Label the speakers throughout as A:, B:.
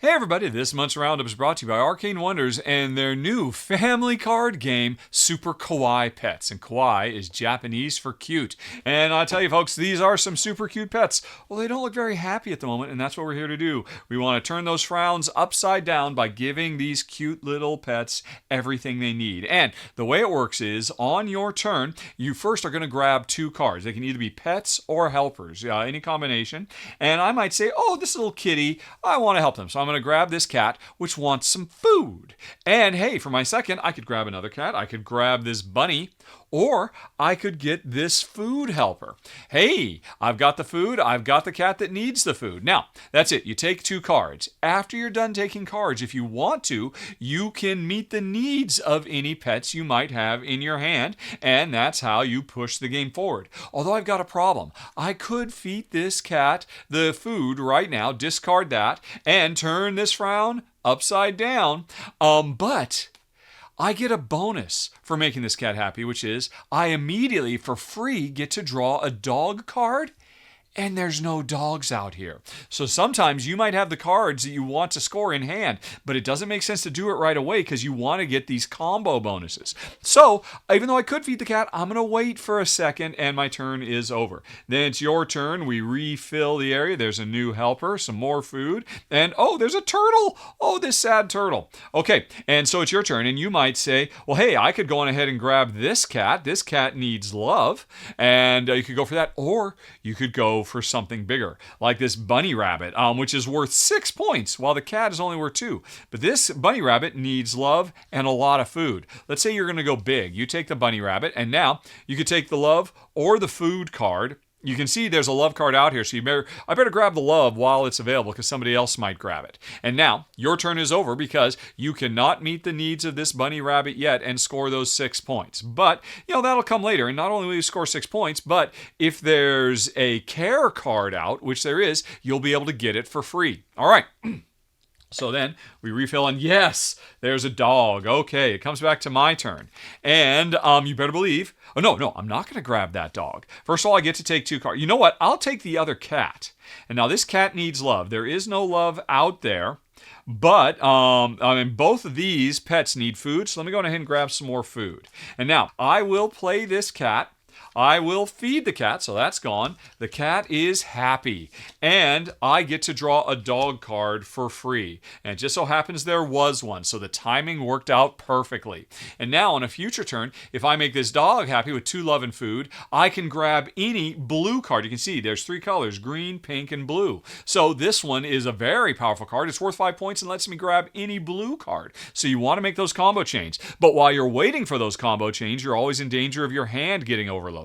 A: Hey everybody, this month's Roundup is brought to you by Arcane Wonders and their new family card game, Super Kawaii Pets. And kawaii is Japanese for cute. And I'll tell you folks, these are some super cute pets. Well, they don't look very happy at the moment, and that's what we're here to do. We want to turn those frowns upside down by giving these cute little pets everything they need. And the way it works is, on your turn, you first are going to grab two cards. They can either be pets or helpers, any combination. And I might say, oh, this little kitty, I want to help them. So I'm going to grab this cat, which wants some food. And hey, for my second, I could grab another cat. I could grab this bunny, or I could get this food helper. Hey, I've got the food. I've got the cat that needs the food. Now, that's it. You take two cards. After you're done taking cards, if you want to, you can meet the needs of any pets you might have in your hand, and that's how you push the game forward. Although I've got a problem. I could feed this cat the food right now, discard that, and turn this frown upside down, but I get a bonus for making this cat happy, which is I immediately, for free, get to draw a dog card, and there's no dogs out here. So sometimes you might have the cards that you want to score in hand, but it doesn't make sense to do it right away because you want to get these combo bonuses. So even though I could feed the cat, I'm going to wait for a second and my turn is over. Then it's your turn. We refill the area. There's a new helper, some more food, and oh, there's a turtle. Oh, this sad turtle. Okay, and so it's your turn, and you might say, well, hey, I could go on ahead and grab this cat. This cat needs love, and you could go for that, or you could go for something bigger, like this bunny rabbit, which is worth 6 points, while the cat is only worth 2. But this bunny rabbit needs love and a lot of food. Let's say you're going to go big. You take the bunny rabbit, and now you could take the love or the food card. You can see there's a love card out here, so I better grab the love while it's available because somebody else might grab it. And now, your turn is over because you cannot meet the needs of this bunny rabbit yet and score those 6 points. But, that'll come later, and not only will you score 6 points, but if there's a care card out, which there is, you'll be able to get it for free. All right. So then we refill, and yes, there's a dog. Okay, it comes back to my turn. And you better believe, oh, no, I'm not going to grab that dog. First of all, I get to take 2 cards. You know what? I'll take the other cat. And now this cat needs love. There is no love out there. But, both of these pets need food, so let me go ahead and grab some more food. And now, I will play this cat. I will feed the cat, so that's gone. The cat is happy. And I get to draw a dog card for free. And it just so happens there was one, so the timing worked out perfectly. And now on a future turn, if I make this dog happy with 2 love and food, I can grab any blue card. You can see there's 3 colors, green, pink, and blue. So this one is a very powerful card. It's worth 5 points and lets me grab any blue card. So you want to make those combo chains. But while you're waiting for those combo chains, you're always in danger of your hand getting overloaded.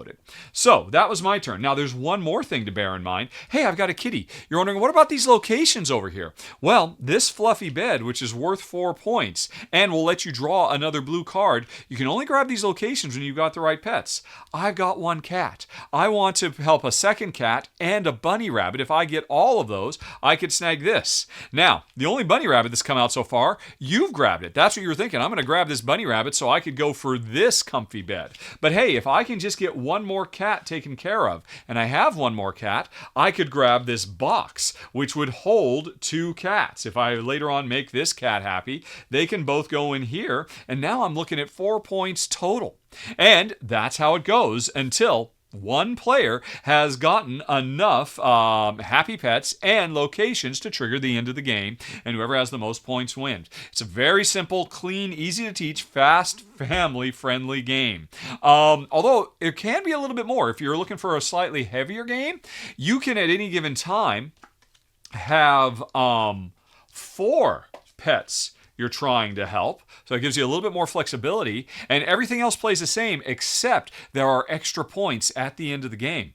A: So that was my turn. Now there's one more thing to bear in mind. Hey, I've got a kitty. You're wondering, what about these locations over here? Well, this fluffy bed, which is worth 4 points and will let you draw another blue card, you can only grab these locations when you've got the right pets. I've got 1 cat. I want to help a second cat and a bunny rabbit. If I get all of those, I could snag this. Now, the only bunny rabbit that's come out so far, you've grabbed it. That's what you were thinking. I'm going to grab this bunny rabbit so I could go for this comfy bed. But hey, if I can just get one more cat taken care of, and I have 1 more cat, I could grab this box, which would hold 2 cats. If I later on make this cat happy, they can both go in here, and now I'm looking at 4 points total. And that's how it goes until one player has gotten enough happy pets and locations to trigger the end of the game, and whoever has the most points wins. It's a very simple, clean, easy to teach, fast, family-friendly game. Although it can be a little bit more. If you're looking for a slightly heavier game, you can at any given time have 4 pets you're trying to help. So it gives you a little bit more flexibility, and everything else plays the same, except there are extra points at the end of the game.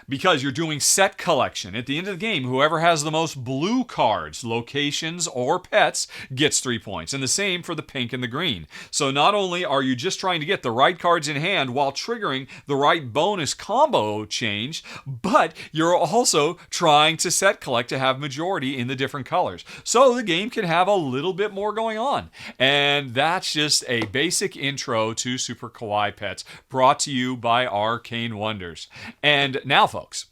A: because you're doing set collection. At the end of the game, whoever has the most blue cards, locations, or pets gets 3 points. And the same for the pink and the green. So not only are you just trying to get the right cards in hand while triggering the right bonus combo change, but you're also trying to set collect to have majority in the different colors. So the game can have a little bit more going on. And that's just a basic intro to Super Kawaii Pets, brought to you by Arcane Wonders. And now, folks,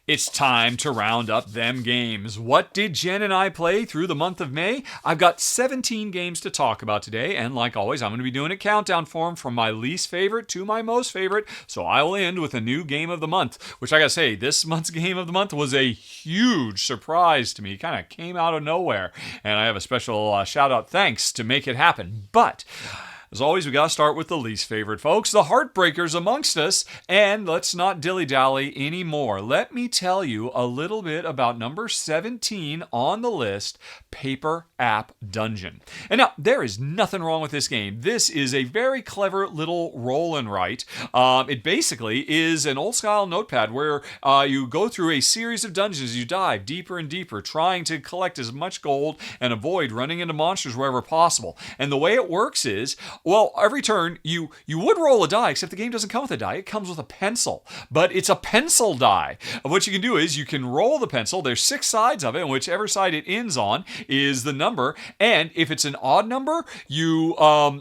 A: It's time to round up them games. What did Jen and I play through the month of May? I've got 17 games to talk about today, and like always, I'm going to be doing a countdown form from my least favorite to my most favorite, so I will end with a new game of the month, which I gotta say, this month's game of the month was a huge surprise to me. Kind of came out of nowhere, and I have a special shout-out thanks to make it happen. But as always, we got to start with the least favorite, folks, the heartbreakers amongst us, and let's not dilly-dally anymore. Let me tell you a little bit about number 17 on the list, Paper App Dungeon. And now, there is nothing wrong with this game. This is a very clever little roll and write. It basically is an old-style notepad where you go through a series of dungeons. You dive deeper and deeper, trying to collect as much gold and avoid running into monsters wherever possible. And the way it works is, well, every turn, you would roll a die, except the game doesn't come with a die. It comes with a pencil. But it's a pencil die. What you can do is you can roll the pencil. There's 6 sides of it, and whichever side it ends on is the number. And if it's an odd number, you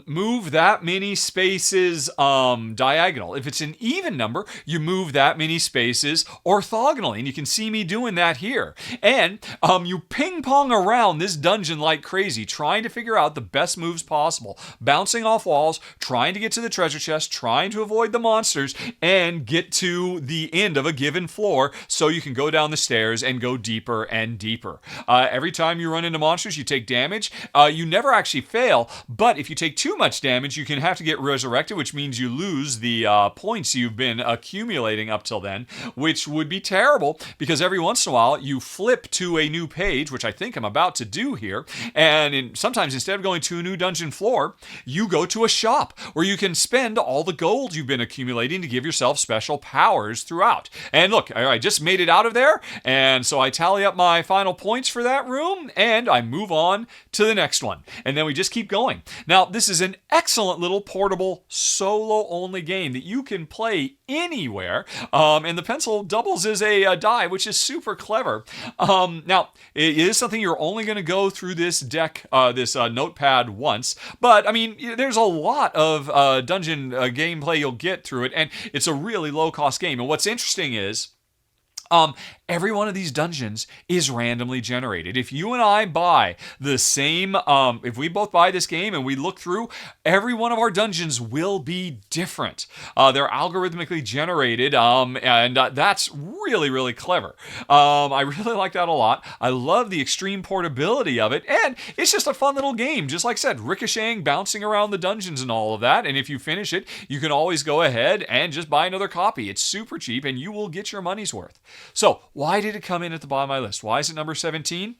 A: move that many spaces diagonal. If it's an even number, you move that many spaces orthogonally. And you can see me doing that here. And you ping-pong around this dungeon like crazy, trying to figure out the best moves possible. Bouncing off walls, trying to get to the treasure chest, trying to avoid the monsters, and get to the end of a given floor so you can go down the stairs and go deeper and deeper. Every time you run into monsters, you take damage. You never actually fail, but if you take too much damage, you can have to get resurrected, which means you lose the points you've been accumulating up till then, which would be terrible because every once in a while you flip to a new page, which I think I'm about to do here, and sometimes instead of going to a new dungeon floor, you go to a shop where you can spend all the gold you've been accumulating to give yourself special powers throughout. And look, I just made it out of there, and so I tally up my final points for that room, and I move on to the next one. And then we just keep going. Now, this is an excellent little portable solo-only game that you can play anywhere, and the pencil doubles as a die, which is super clever. Now, it is something you're only going to go through this deck, this notepad once, but I mean, there's a lot of dungeon gameplay you'll get through it, and it's a really low-cost game. And what's interesting is, every one of these dungeons is randomly generated. If you and I buy the same, if we both buy this game and we look through, every one of our dungeons will be different. They're algorithmically generated, and that's really, really clever. I really like that a lot. I love the extreme portability of it, and it's just a fun little game. Just like I said, ricocheting, bouncing around the dungeons and all of that, and if you finish it, you can always go ahead and just buy another copy. It's super cheap, and you will get your money's worth. So, why did it come in at the bottom of my list? Why is it number 17?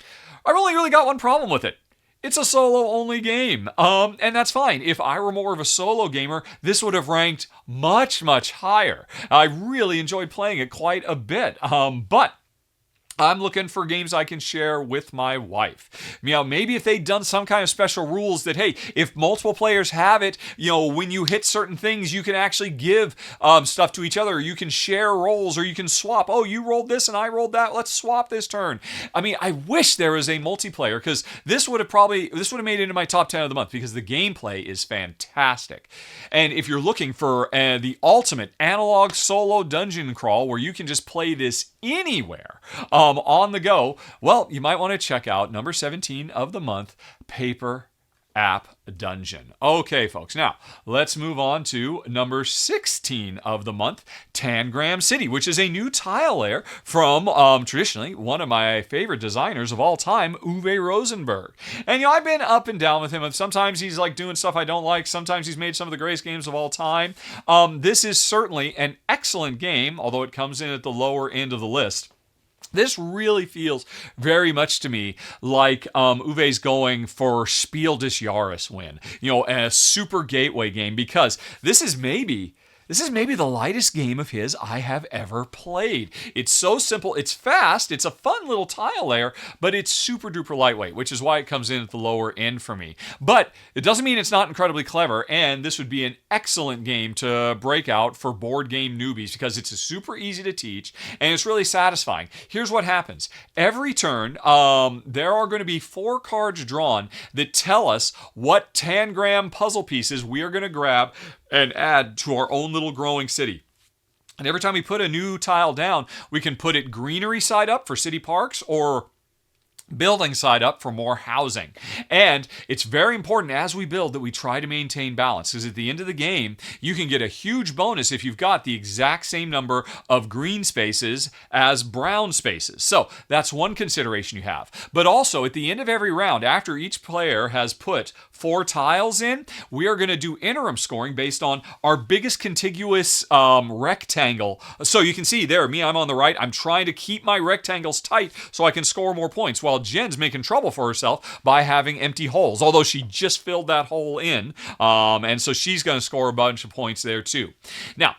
A: I've only really got one problem with it. It's a solo-only game, and that's fine. If I were more of a solo gamer, this would have ranked much, much higher. I really enjoyed playing it quite a bit, but I'm looking for games I can share with my wife. You know, maybe if they'd done some kind of special rules that, hey, if multiple players have it, you know, when you hit certain things, you can actually give stuff to each other. Or you can share rolls, or you can swap. Oh, you rolled this and I rolled that. Let's swap this turn. I mean, I wish there was a multiplayer, because this would have made it into my top 10 of the month, because the gameplay is fantastic. And if you're looking for the ultimate analog solo dungeon crawl where you can just play this anywhere, on the go, well, you might want to check out number 17 of the month, Paper App Dungeon. Okay, folks, now let's move on to number 16 of the month, Tangram City, which is a new tile layer from traditionally one of my favorite designers of all time, Uwe Rosenberg. And you know, I've been up and down with him, and sometimes he's like doing stuff I don't like, sometimes he's made some of the greatest games of all time. This is certainly an excellent game, although it comes in at the lower end of the list. This really feels very much to me like Uwe's going for Spiel des Jahres win, you know, a super gateway game, because this is maybe the lightest game of his I have ever played. It's so simple, it's fast, it's a fun little tile layer, but it's super duper lightweight, which is why it comes in at the lower end for me. But it doesn't mean it's not incredibly clever, and this would be an excellent game to break out for board game newbies, because it's super easy to teach, and it's really satisfying. Here's what happens. Every turn, there are going to be 4 cards drawn that tell us what Tangram puzzle pieces we are going to grab and add to our own little growing city. And every time we put a new tile down, we can put it greenery side up for city parks or building side up for more housing. And it's very important as we build that we try to maintain balance, because at the end of the game, you can get a huge bonus if you've got the exact same number of green spaces as brown spaces. So that's one consideration you have. But also, at the end of every round, after each player has put 4 tiles in, we are going to do interim scoring based on our biggest contiguous rectangle. So you can see there, me, I'm on the right. I'm trying to keep my rectangles tight so I can score more points, while Jen's making trouble for herself by having empty holes, although she just filled that hole in. And so she's going to score a bunch of points there too. Now,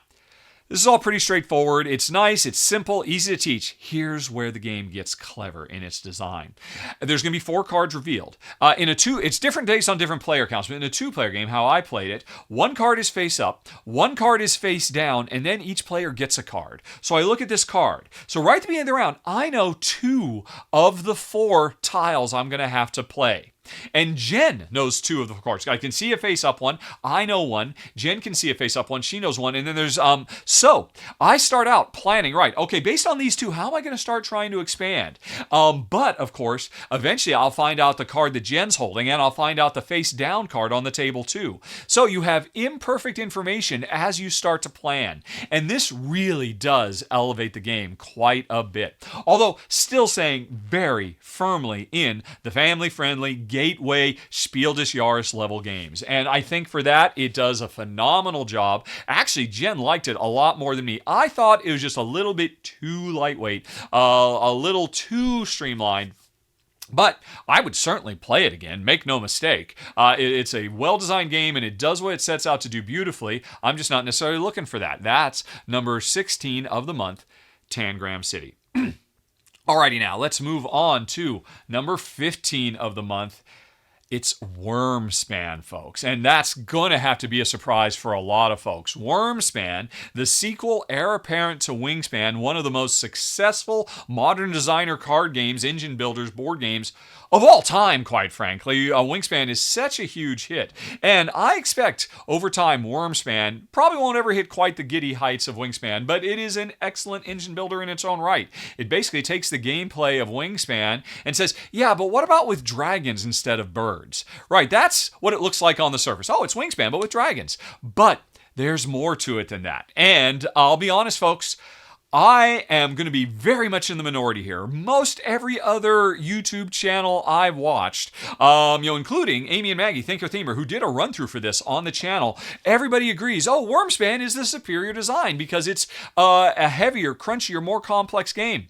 A: this is all pretty straightforward. It's nice, it's simple, easy to teach. Here's where the game gets clever in its design. There's going to be 4 cards revealed. It's different based on different player counts, but in a 2-player game, how I played it, 1 card is face up, 1 card is face down, and then each player gets a card. So I look at this card. So right at the beginning of the round, I know 2 of the 4 tiles I'm going to have to play. And Jen knows 2 of the cards. I can see a face-up one. I know 1. Jen can see a face-up one. She knows 1. And then there's... So, I start out planning, right, okay, based on these 2, how am I going to start trying to expand? But, of course, eventually I'll find out the card that Jen's holding, and I'll find out the face-down card on the table, too. So, you have imperfect information as you start to plan. And this really does elevate the game quite a bit. Although, still saying very firmly in the family-friendly gateway Spiel des Jahres level games. And I think for that, it does a phenomenal job. Actually, Jen liked it a lot more than me. I thought it was just a little bit too lightweight, a little too streamlined. But I would certainly play it again, make no mistake. It's a well-designed game, and it does what it sets out to do beautifully. I'm just not necessarily looking for that. That's number 16 of the month, Tangram City. Alrighty, now let's move on to number 15 of the month. It's Wyrmspan, folks, and that's going to have to be a surprise for a lot of folks. Wyrmspan, the sequel, heir apparent to Wingspan, one of the most successful modern designer card games, engine builders, board games of all time, quite frankly. Wingspan is such a huge hit, and I expect over time Wyrmspan probably won't ever hit quite the giddy heights of Wingspan, but it is an excellent engine builder in its own right. It basically takes the gameplay of Wingspan and says, yeah, but what about with dragons instead of birds? Right, that's what it looks like on the surface. Oh, it's Wingspan, but with dragons. But there's more to it than that. And I'll be honest, folks, I am going to be very much in the minority here. Most every other YouTube channel I've watched, including Amy and Maggie, Thinker Themer, who did a run-through for this on the channel, everybody agrees, oh, Wyrmspan is the superior design because it's a heavier, crunchier, more complex game.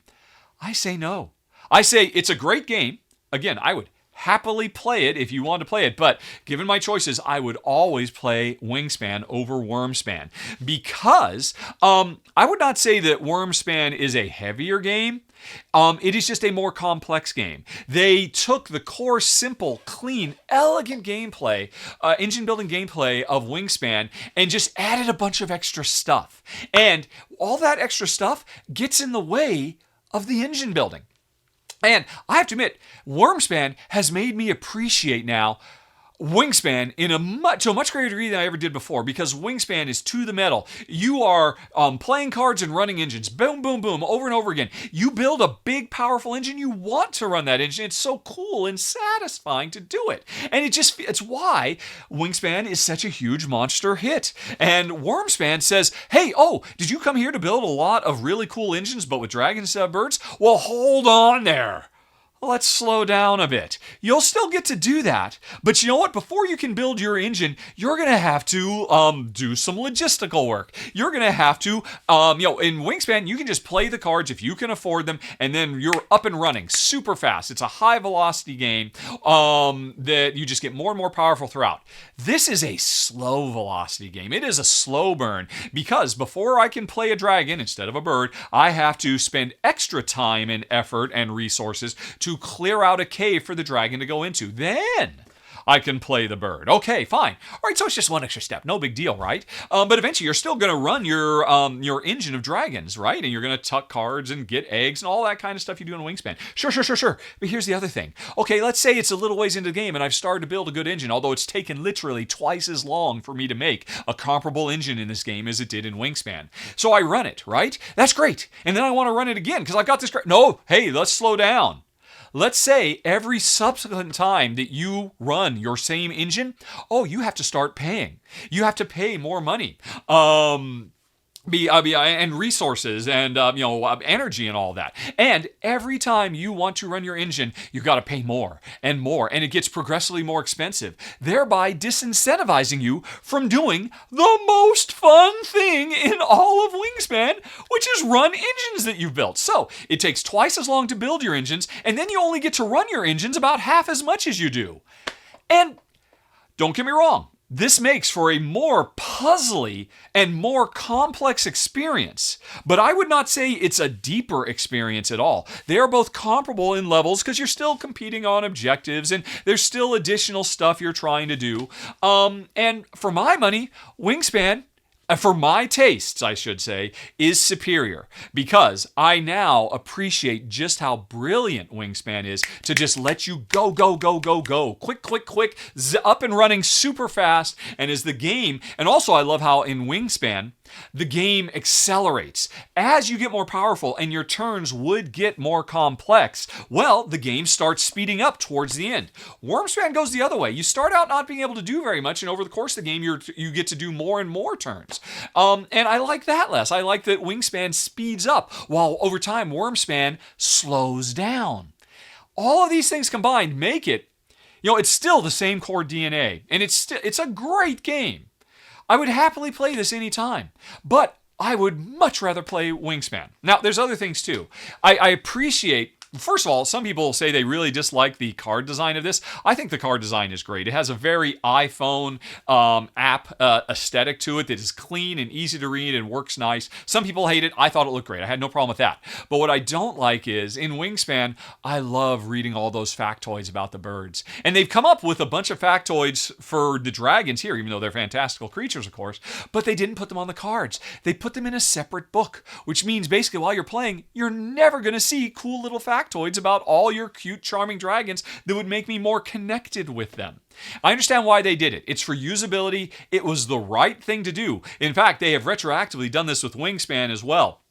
A: I say no. I say it's a great game. Again, I would happily play it if you want to play it, but given my choices, I would always play Wingspan over Wyrmspan because I would not say that Wyrmspan is a heavier game. It is just a more complex game. They took the core, simple, clean, elegant gameplay, engine building gameplay of Wingspan and just added a bunch of extra stuff. And all that extra stuff gets in the way of the engine building. And I have to admit, Wyrmspan has made me appreciate now Wingspan to a much greater degree than I ever did before, because Wingspan is to the metal. You are playing cards and running engines, boom, boom, boom, over and over again. You build a big, powerful engine. You want to run that engine. It's so cool and satisfying to do it. And it's why Wingspan is such a huge monster hit. And Wyrmspan says, hey, oh, did you come here to build a lot of really cool engines, but with dragons instead of birds? Well, hold on there. Let's slow down a bit. You'll still get to do that, but you know what? Before you can build your engine, you're going to have to do some logistical work. You're going to have to, in Wingspan, you can just play the cards if you can afford them, and then you're up and running super fast. It's a high-velocity game that you just get more and more powerful throughout. This is a slow-velocity game. It is a slow burn, because before I can play a dragon instead of a bird, I have to spend extra time and effort and resources to clear out a cave for the dragon to go into. Then I can play the bird. Okay, fine. All right, so it's just one extra step. No big deal, right? But eventually you're still going to run your engine of dragons, right? And you're going to tuck cards and get eggs and all that kind of stuff you do in Wyrmspan. Sure. But here's the other thing. Okay, let's say it's a little ways into the game and I've started to build a good engine, although it's taken literally twice as long for me to make a comparable engine in this game as it did in Wyrmspan. So I run it, right? That's great. And then I want to run it again because I've got this great... No, hey, let's slow down. Let's say every subsequent time that you run your same engine, you have to start paying. You have to pay more money. And resources and energy and all that. And every time you want to run your engine, you got to pay more, and it gets progressively more expensive, thereby disincentivizing you from doing the most fun thing in all of Wyrmspan, which is run engines that you've built. So it takes twice as long to build your engines, and then you only get to run your engines about half as much as you do. And don't get me wrong, this makes for a more puzzly and more complex experience, but I would not say it's a deeper experience at all. They are both comparable in levels because you're still competing on objectives and there's still additional stuff you're trying to do. And for my money, Wyrmspan, for my tastes, I should say, is superior because I now appreciate just how brilliant Wyrmspan is to just let you go, quick, up and running super fast. And as the game, and also I love how in Wyrmspan, the game accelerates. As you get more powerful and your turns would get more complex, well, the game starts speeding up towards the end. Wyrmspan goes the other way. You start out not being able to do very much, and over the course of the game, you get to do more and more turns. And I like that less. I like that Wyrmspan speeds up, while over time, Wyrmspan slows down. All of these things combined make it, it's still the same core DNA, and it's a great game. I would happily play this anytime, but I would much rather play Wyrmspan. Now, there's other things too. I appreciate... First of all, some people say they really dislike the card design of this. I think the card design is great. It has a very iPhone app aesthetic to it that is clean and easy to read and works nice. Some people hate it. I thought it looked great. I had no problem with that. But what I don't like is, in Wyrmspan, I love reading all those factoids about the birds. And they've come up with a bunch of factoids for the dragons here, even though they're fantastical creatures, of course. But they didn't put them on the cards. They put them in a separate book, which means basically while you're playing, you're never going to see cool little factoids about all your cute, charming dragons that would make me more connected with them. I understand why they did it. It's for usability. It was the right thing to do. In fact, they have retroactively done this with Wyrmspan as well.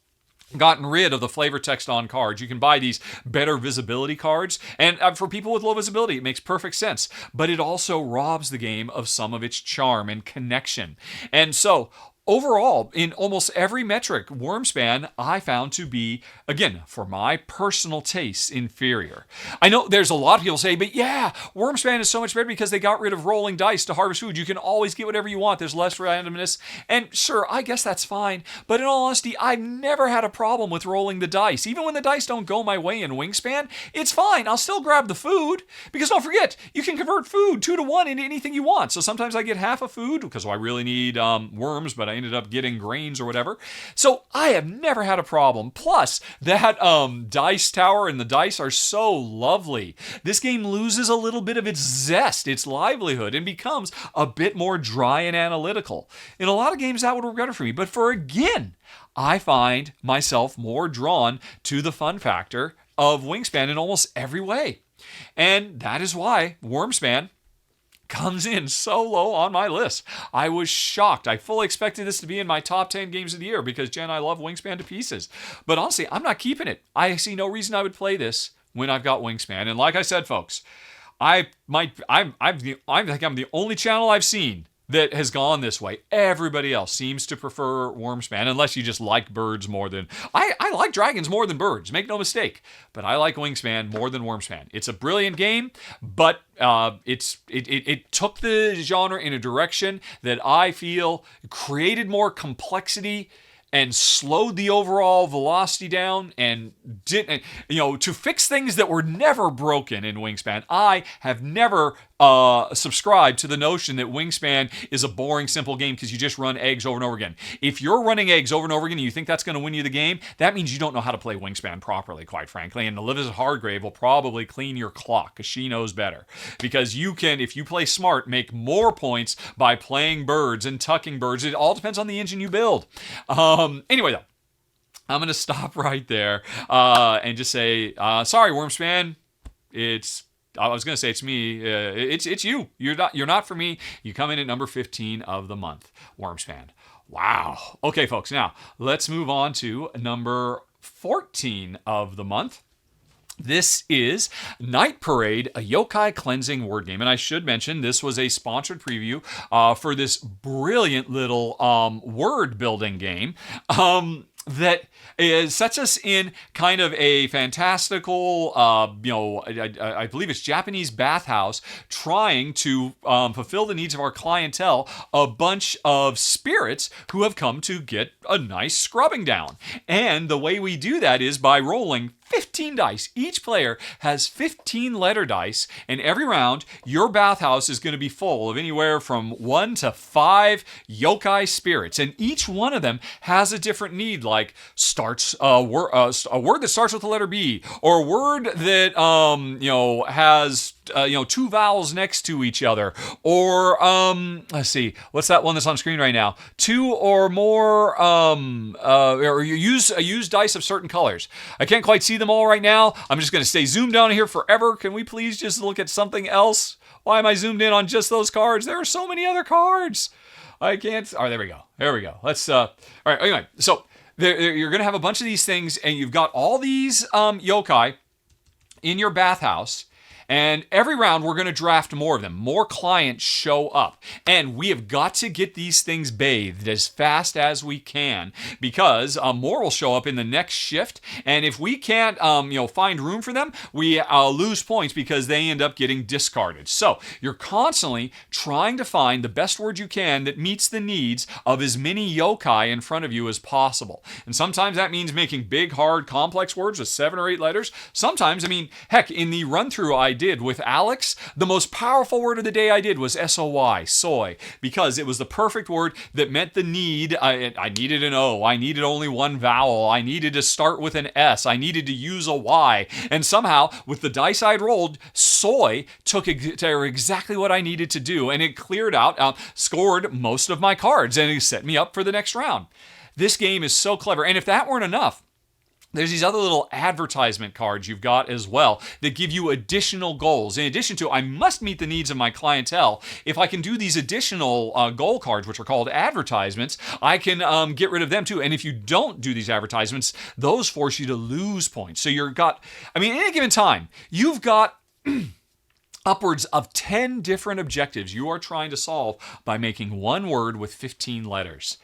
A: Gotten rid of the flavor text on cards. You can buy these better visibility cards, and for people with low visibility, it makes perfect sense. But it also robs the game of some of its charm and connection. And so, overall, in almost every metric, Wyrmspan I found to be, again, for my personal taste, inferior. I know there's a lot of people say, but yeah, Wyrmspan is so much better because they got rid of rolling dice to harvest food. You can always get whatever you want. There's less randomness. And sure, I guess that's fine. But in all honesty, I've never had a problem with rolling the dice. Even when the dice don't go my way in Wyrmspan, it's fine. I'll still grab the food. Because don't forget, you can convert food 2-to-1 into anything you want. So sometimes I get half a food because I really need worms, but I ended up getting grains or whatever. So I have never had a problem. Plus, that dice tower and the dice are so lovely. This game loses a little bit of its zest, its livelihood, and becomes a bit more dry and analytical. In a lot of games, that would work better for me. But again, I find myself more drawn to the fun factor of Wyrmspan in almost every way. And that is why Wyrmspan comes in so low on my list. I was shocked. I fully expected this to be in my top 10 games of the year because, Jen, I love Wyrmspan to pieces. But honestly, I'm not keeping it. I see no reason I would play this when I've got Wyrmspan. And like I said, folks, I think I'm the only channel I've seen that has gone this way. Everybody else seems to prefer Wyrmspan, unless you just like birds more than... I like dragons more than birds, make no mistake. But I like Wyrmspan more than Wyrmspan. It's a brilliant game, but it took the genre in a direction that I feel created more complexity and slowed the overall velocity down and didn't, to fix things that were never broken in Wyrmspan. I have never subscribed to the notion that Wyrmspan is a boring, simple game because you just run eggs over and over again. If you're running eggs over and over again and you think that's going to win you the game, that means you don't know how to play Wyrmspan properly, quite frankly. And Elizabeth Hargrave will probably clean your clock because she knows better. Because you can, if you play smart, make more points by playing birds and tucking birds. It all depends on the engine you build. Anyway, though, I'm going to stop right there and just say, sorry, Wyrmspan. I was going to say it's me. It's you. You're not for me. You come in at number 15 of the month, Wyrmspan. Wow. Okay, folks. Now let's move on to number 14 of the month. This is Night Parade, a Yokai cleansing word game. And I should mention this was a sponsored preview for this brilliant little word building game. That sets us in kind of a fantastical, I believe it's Japanese bathhouse, trying to fulfill the needs of our clientele, a bunch of spirits who have come to get a nice scrubbing down. And the way we do that is by rolling 15 dice. Each player has 15 letter dice, and every round, your bathhouse is going to be full of anywhere from 1 to 5 yokai spirits, and each one of them has a different need, like starts a word that starts with the letter B, or a word that has 2 vowels next to each other, or let's see, what's that one that's on screen right now? 2 or more, or you use dice of certain colors. I can't quite see them all right now. I'm just going to stay zoomed down here forever. Can we please just look at something else? Why am I zoomed in on just those cards? There are so many other cards. I can't. Oh, there we go. There we go. Let's. All right. Anyway, so you're going to have a bunch of these things, and you've got all these yokai in your bathhouse. And every round, we're going to draft more of them. More clients show up. And we have got to get these things bathed as fast as we can, because more will show up in the next shift. And if we can't find room for them, we lose points because they end up getting discarded. So you're constantly trying to find the best word you can that meets the needs of as many yokai in front of you as possible. And sometimes that means making big, hard, complex words with 7 or 8 letters. Sometimes, heck, in the run-through I did with Alex, the most powerful word of the day I did was SOY, soy, because it was the perfect word that meant the need. I needed an O. I needed only one vowel. I needed to start with an S. I needed to use a Y. And somehow, with the dice I'd rolled, soy took exactly what I needed to do, and it cleared out, scored most of my cards, and it set me up for the next round. This game is so clever, and if that weren't enough, there's these other little advertisement cards you've got as well that give you additional goals. In addition to, I must meet the needs of my clientele. If I can do these additional goal cards, which are called advertisements, I can get rid of them too. And if you don't do these advertisements, those force you to lose points. So at any given time, you've got upwards of 10 different objectives you are trying to solve by making one word with 15 letters.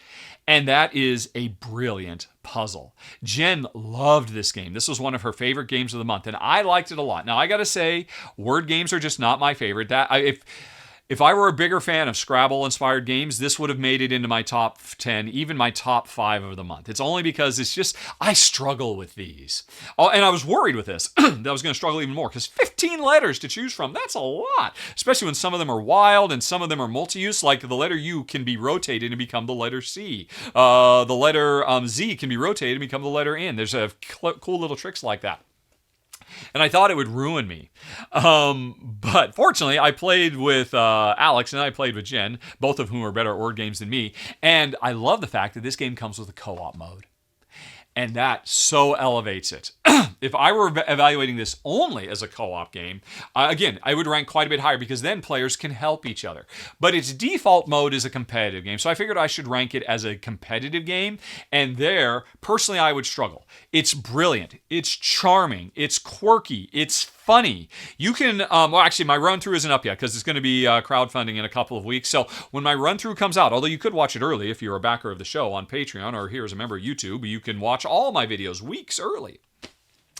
A: And that is a brilliant puzzle. Jen loved this game. This was one of her favorite games of the month, and I liked it a lot. Now, I got to say, word games are just not my favorite. If I were a bigger fan of Scrabble-inspired games, this would have made it into my top 10, even my top 5 of the month. It's only because I struggle with these. Oh, and I was worried with this that I was going to struggle even more, because 15 letters to choose from, that's a lot. Especially when some of them are wild and some of them are multi-use, like the letter U can be rotated and become the letter C. The letter Z can be rotated and become the letter N. There's cool little tricks like that. And I thought it would ruin me. But fortunately, I played with Alex and I played with Jen, both of whom are better at word games than me. And I love the fact that this game comes with a co-op mode. And that so elevates it. If I were evaluating this only as a co-op game, again, I would rank quite a bit higher because then players can help each other. But its default mode is a competitive game, so I figured I should rank it as a competitive game, and there, personally, I would struggle. It's brilliant. It's charming. It's quirky. It's funny. You can, actually, my run-through isn't up yet because it's going to be crowdfunding in a couple of weeks. So when my run-through comes out, although you could watch it early if you're a backer of the show on Patreon or here as a member of YouTube, you can watch all my videos weeks early.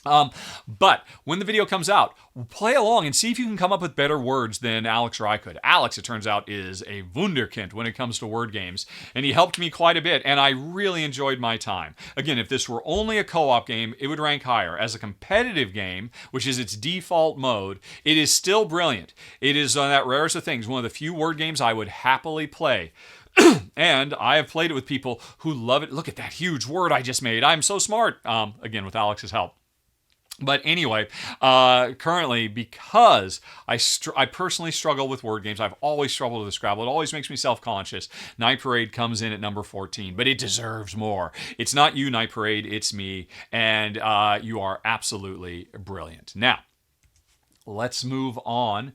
A: But when the video comes out, play along and see if you can come up with better words than Alex or I could. Alex, it turns out, is a wunderkind when it comes to word games, and he helped me quite a bit, and I really enjoyed my time. Again, if this were only a co-op game, it would rank higher. As a competitive game, which is its default mode, it is still brilliant. It is, on that rarest of things, one of the few word games I would happily play. And I have played it with people who love it. Look at that huge word I just made. I'm so smart. Again, with Alex's help. But anyway, currently, because I personally struggle with word games, I've always struggled with Scrabble. It always makes me self-conscious. Night Parade comes in at number 14, but it deserves more. It's not you, Night Parade, it's me, and you are absolutely brilliant. Now, let's move on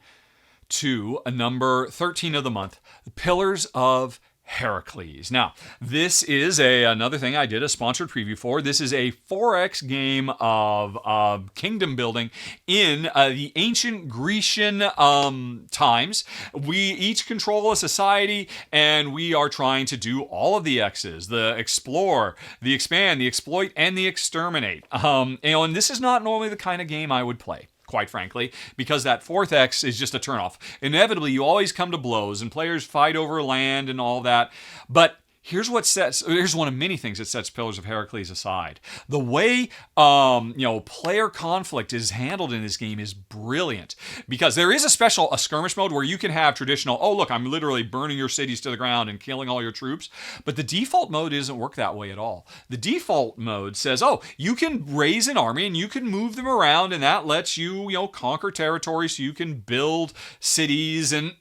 A: to number 13 of the month, Pillars of Heracles. Now, this is another thing I did a sponsored preview for. This is a 4X game of kingdom building in the ancient Grecian times. We each control a society, and we are trying to do all of the X's: the explore, the expand, the exploit, and the exterminate. And this is not normally the kind of game I would play, quite frankly, because that fourth X is just a turnoff. Inevitably, you always come to blows, and players fight over land and all that. But here's one of many things that sets Pillars of Heracles aside. The way player conflict is handled in this game is brilliant, because there is a skirmish mode where you can have traditional, oh look, I'm literally burning your cities to the ground and killing all your troops, but the default mode doesn't work that way at all. The default mode says, oh, you can raise an army and you can move them around, and that lets you conquer territory, so you can build cities and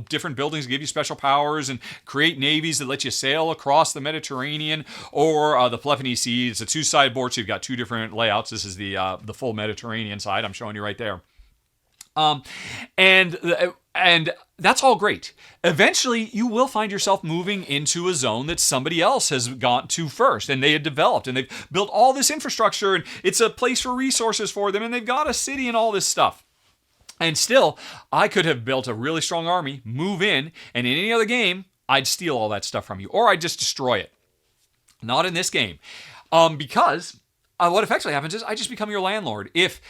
A: different buildings, give you special powers, and create navies that let you sail across the Mediterranean or the Peloponnese Sea. It's a two-sided board, so you've got two different layouts. This is the full Mediterranean side. I'm showing you right there. And that's all great. Eventually, you will find yourself moving into a zone that somebody else has gone to first, and they had developed, and they've built all this infrastructure, and it's a place for resources for them, and they've got a city and all this stuff. And still, I could have built a really strong army, move in, and in any other game, I'd steal all that stuff from you, or I'd just destroy it. Not in this game, because what effectively happens is I just become your landlord. If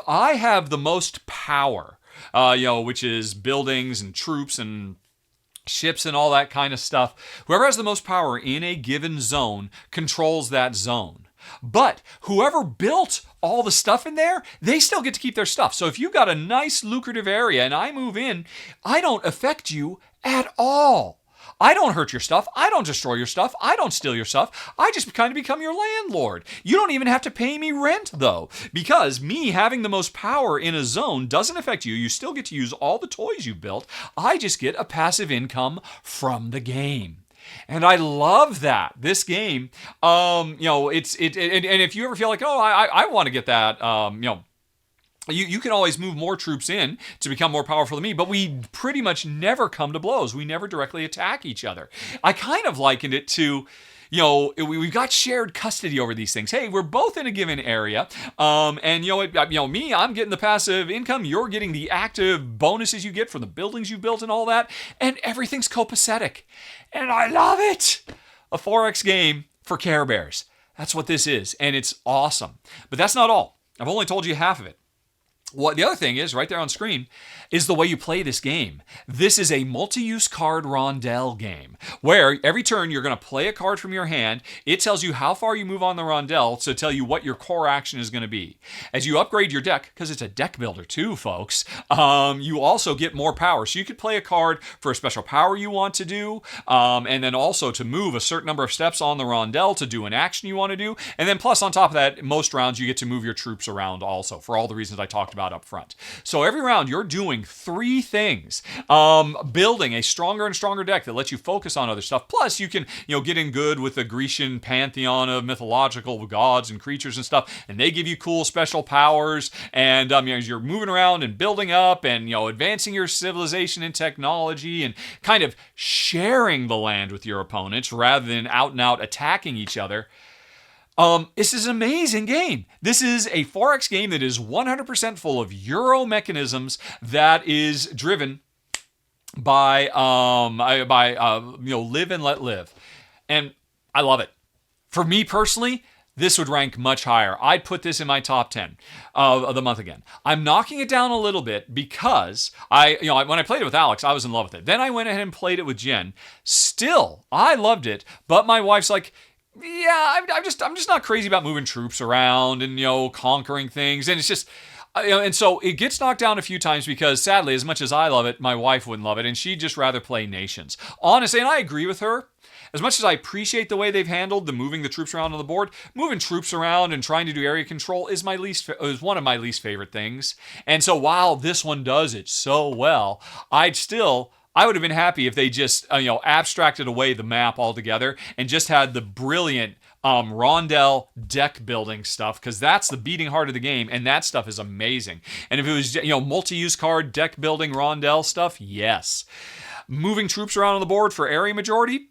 A: I have the most power, which is buildings and troops and ships and all that kind of stuff, whoever has the most power in a given zone controls that zone. But whoever built all the stuff in there, they still get to keep their stuff. So if you've got a nice lucrative area and I move in, I don't affect you at all. I don't hurt your stuff. I don't destroy your stuff. I don't steal your stuff. I just kind of become your landlord. You don't even have to pay me rent, though, because me having the most power in a zone doesn't affect you. You still get to use all the toys you built. I just get a passive income from the game. And I love that. This game, and if you ever feel like, I want to get that, You can always move more troops in to become more powerful than me, but we pretty much never come to blows. We never directly attack each other. I kind of likened it to, we've got shared custody over these things. Hey, we're both in a given area, and me, I'm getting the passive income. You're getting the active bonuses you get from the buildings you built and all that, and everything's copacetic, and I love it. A 4X game for Care Bears. That's what this is, and it's awesome. But that's not all. I've only told you half of it. What the other thing is, right there on screen, is the way you play this game. This is a multi-use card rondelle game, where every turn you're going to play a card from your hand. It tells you how far you move on the rondelle to tell you what your core action is going to be. As you upgrade your deck, because it's a deck builder too, folks, you also get more power. So you could play a card for a special power you want to do, and then also to move a certain number of steps on the rondelle to do an action you want to do. And then plus on top of that, most rounds you get to move your troops around also, for all the reasons I talked about up front. So every round you're doing three things. Building a stronger and stronger deck that lets you focus on other stuff. Plus you can, get in good with the Grecian pantheon of mythological gods and creatures and stuff, and they give you cool special powers. And as you're moving around and building up and advancing your civilization and technology and kind of sharing the land with your opponents rather than out and out attacking each other. This is an amazing game. This is a 4X game that is 100% full of Euro mechanisms that is driven by live and let live. And I love it. For me personally, this would rank much higher. I'd put this in my top 10 of the month again. I'm knocking it down a little bit because when I played it with Alex, I was in love with it. Then I went ahead and played it with Jen. Still, I loved it, but my wife's like, yeah, I'm just not crazy about moving troops around and conquering things, and it's just. And so it gets knocked down a few times because, sadly, as much as I love it, my wife wouldn't love it, and she'd just rather play Nations. Honestly, and I agree with her. As much as I appreciate the way they've handled the moving the troops around on the board, moving troops around and trying to do area control is one of my least favorite things. And so while this one does it so well, I would have been happy if they just abstracted away the map altogether and just had the brilliant rondel deck building stuff, because that's the beating heart of the game, and that stuff is amazing. And if it was multi-use card deck building rondel stuff, yes. Moving troops around on the board for area majority,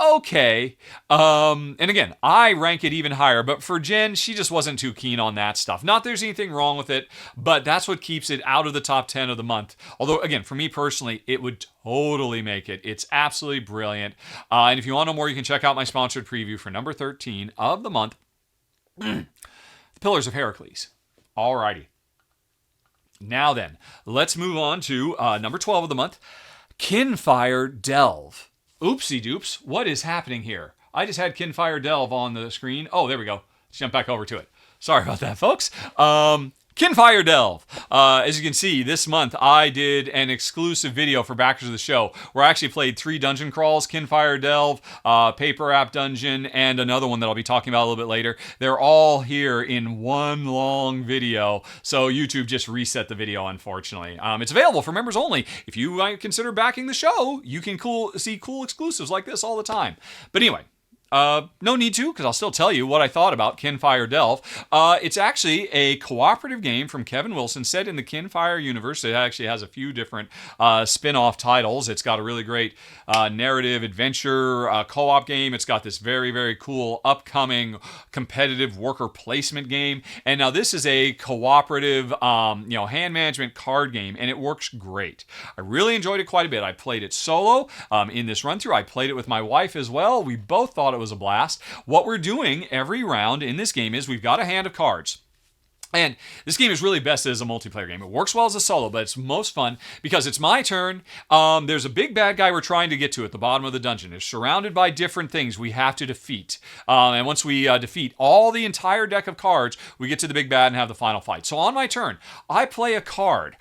A: okay. And again, I rank it even higher, but for Jen, she just wasn't too keen on that stuff. Not that there's anything wrong with it, but that's what keeps it out of the top 10 of the month. Although, again, for me personally, it would totally make it. It's absolutely brilliant. And if you want to know more, you can check out my sponsored preview for number 13 of the month, The Pillars of Heracles. Alrighty. Now then, let's move on to number 12 of the month, Kinfire Delve. Oopsie doops, what is happening here? I just had Delve on the screen. Oh, there we go. Let's jump back over to it. Sorry about that, folks. Kinfire Delve. As you can see, this month I did an exclusive video for backers of the show where I actually played 3 dungeon crawls, Kinfire Delve, Paper App Dungeon, and another one that I'll be talking about a little bit later. They're all here in one long video, so YouTube just reset the video, unfortunately. It's available for members only. If you consider backing the show, you can see cool exclusives like this all the time. But anyway, no need to, because I'll still tell you what I thought about Kinfire Delve. It's actually a cooperative game from Kevin Wilson set in the Kinfire universe. It actually has a few different spin-off titles. It's got a really great narrative adventure co-op game. It's got this very, very cool upcoming competitive worker placement game. And now this is a cooperative hand management card game, and it works great. I really enjoyed it quite a bit. I played it solo in this run-through. I played it with my wife as well. We both thought it was a blast. What we're doing every round in this game is we've got a hand of cards. And this game is really best as a multiplayer game. It works well as a solo, but it's most fun because it's my turn. There's a big bad guy we're trying to get to at the bottom of the dungeon. It's surrounded by different things we have to defeat. And once we defeat all the entire deck of cards, we get to the big bad and have the final fight. So on my turn, I play a card.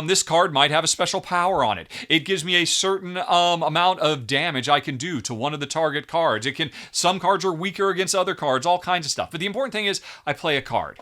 A: This card might have a special power on it. It gives me a certain amount of damage I can do to one of the target cards. Some cards are weaker against other cards, all kinds of stuff. But the important thing is I play a card.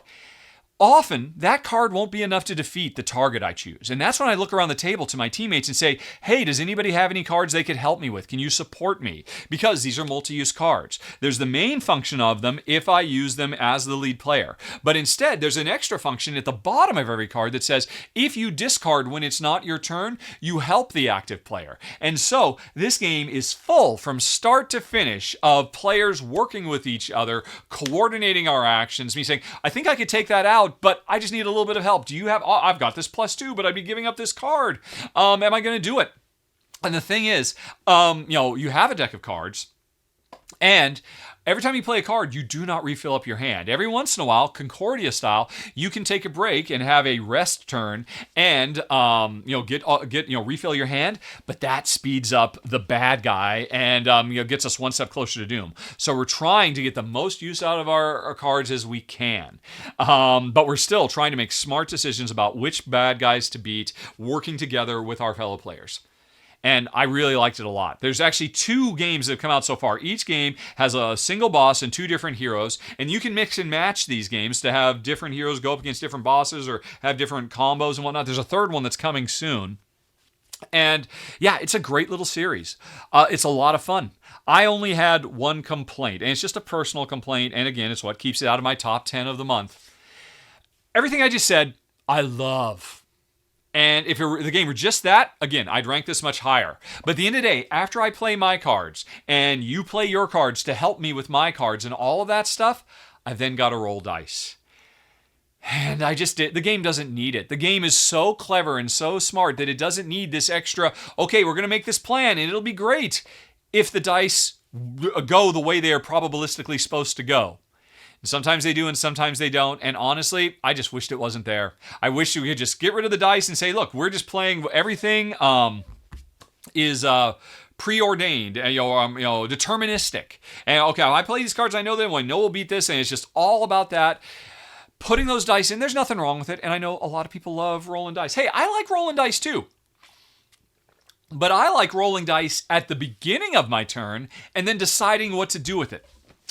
A: Often, that card won't be enough to defeat the target I choose. And that's when I look around the table to my teammates and say, hey, does anybody have any cards they could help me with? Can you support me? Because these are multi-use cards. There's the main function of them if I use them as the lead player. But instead, there's an extra function at the bottom of every card that says, if you discard when it's not your turn, you help the active player. And so, this game is full from start to finish of players working with each other, coordinating our actions, me saying, I think I could take that out, but I just need a little bit of help. Do you have, I've got this +2, but I'd be giving up this card. Am I going to do it? And the thing is, you have a deck of cards, and every time you play a card, you do not refill up your hand. Every once in a while, Concordia style, you can take a break and have a rest turn and refill your hand, but that speeds up the bad guy and gets us one step closer to doom. So we're trying to get the most use out of our cards as we can, but we're still trying to make smart decisions about which bad guys to beat, working together with our fellow players. And I really liked it a lot. There's actually 2 games that have come out so far. Each game has a single boss and 2 different heroes. And you can mix and match these games to have different heroes go up against different bosses or have different combos and whatnot. There's a 3rd one that's coming soon. And yeah, it's a great little series. It's a lot of fun. I only had one complaint, and it's just a personal complaint. And again, it's what keeps it out of my top 10 of the month. Everything I just said, I love. And if the game were just that, again, I'd rank this much higher. But at the end of the day, after I play my cards and you play your cards to help me with my cards and all of that stuff, I've then got to roll dice. And the game doesn't need it. The game is so clever and so smart that it doesn't need this extra, okay, we're going to make this plan and it'll be great if the dice go the way they are probabilistically supposed to go. Sometimes they do and sometimes they don't. And honestly, I just wished it wasn't there. I wish we could just get rid of the dice and say, look, we're just playing everything is preordained, deterministic. And okay, when I play these cards, I know them. I know we'll beat this, and it's just all about that. Putting those dice in, there's nothing wrong with it. And I know a lot of people love rolling dice. Hey, I like rolling dice too. But I like rolling dice at the beginning of my turn and then deciding what to do with it.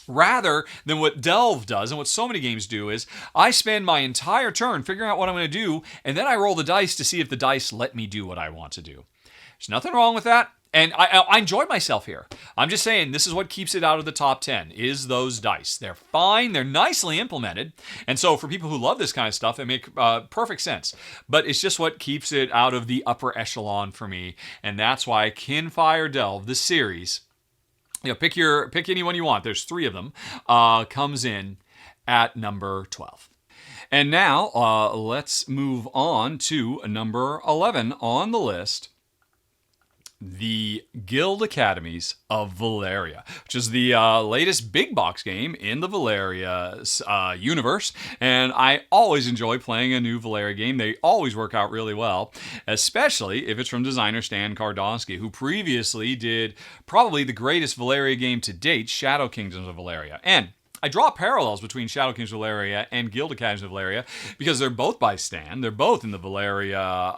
A: Rather than what Delve does, and what so many games do, is I spend my entire turn figuring out what I'm going to do, and then I roll the dice to see if the dice let me do what I want to do. There's nothing wrong with that, and I enjoy myself here. I'm just saying this is what keeps it out of the top 10, is those dice. They're fine, they're nicely implemented, and so for people who love this kind of stuff, it makes perfect sense. But it's just what keeps it out of the upper echelon for me, and that's why Kinfire Delve, the series, pick any one you want. There's 3 of them. Comes in at number 12. And now let's move on to number 11 on the list. The Guild Academies of Valeria, which is the latest big box game in the Valeria universe. And I always enjoy playing a new Valeria game. They always work out really well, especially if it's from designer Stan Kardonsky, who previously did probably the greatest Valeria game to date, Shadow Kingdoms of Valeria. And I draw parallels between Shadow Kingdoms of Valeria and Guild Academies of Valeria because they're both by Stan. They're both in the Valeria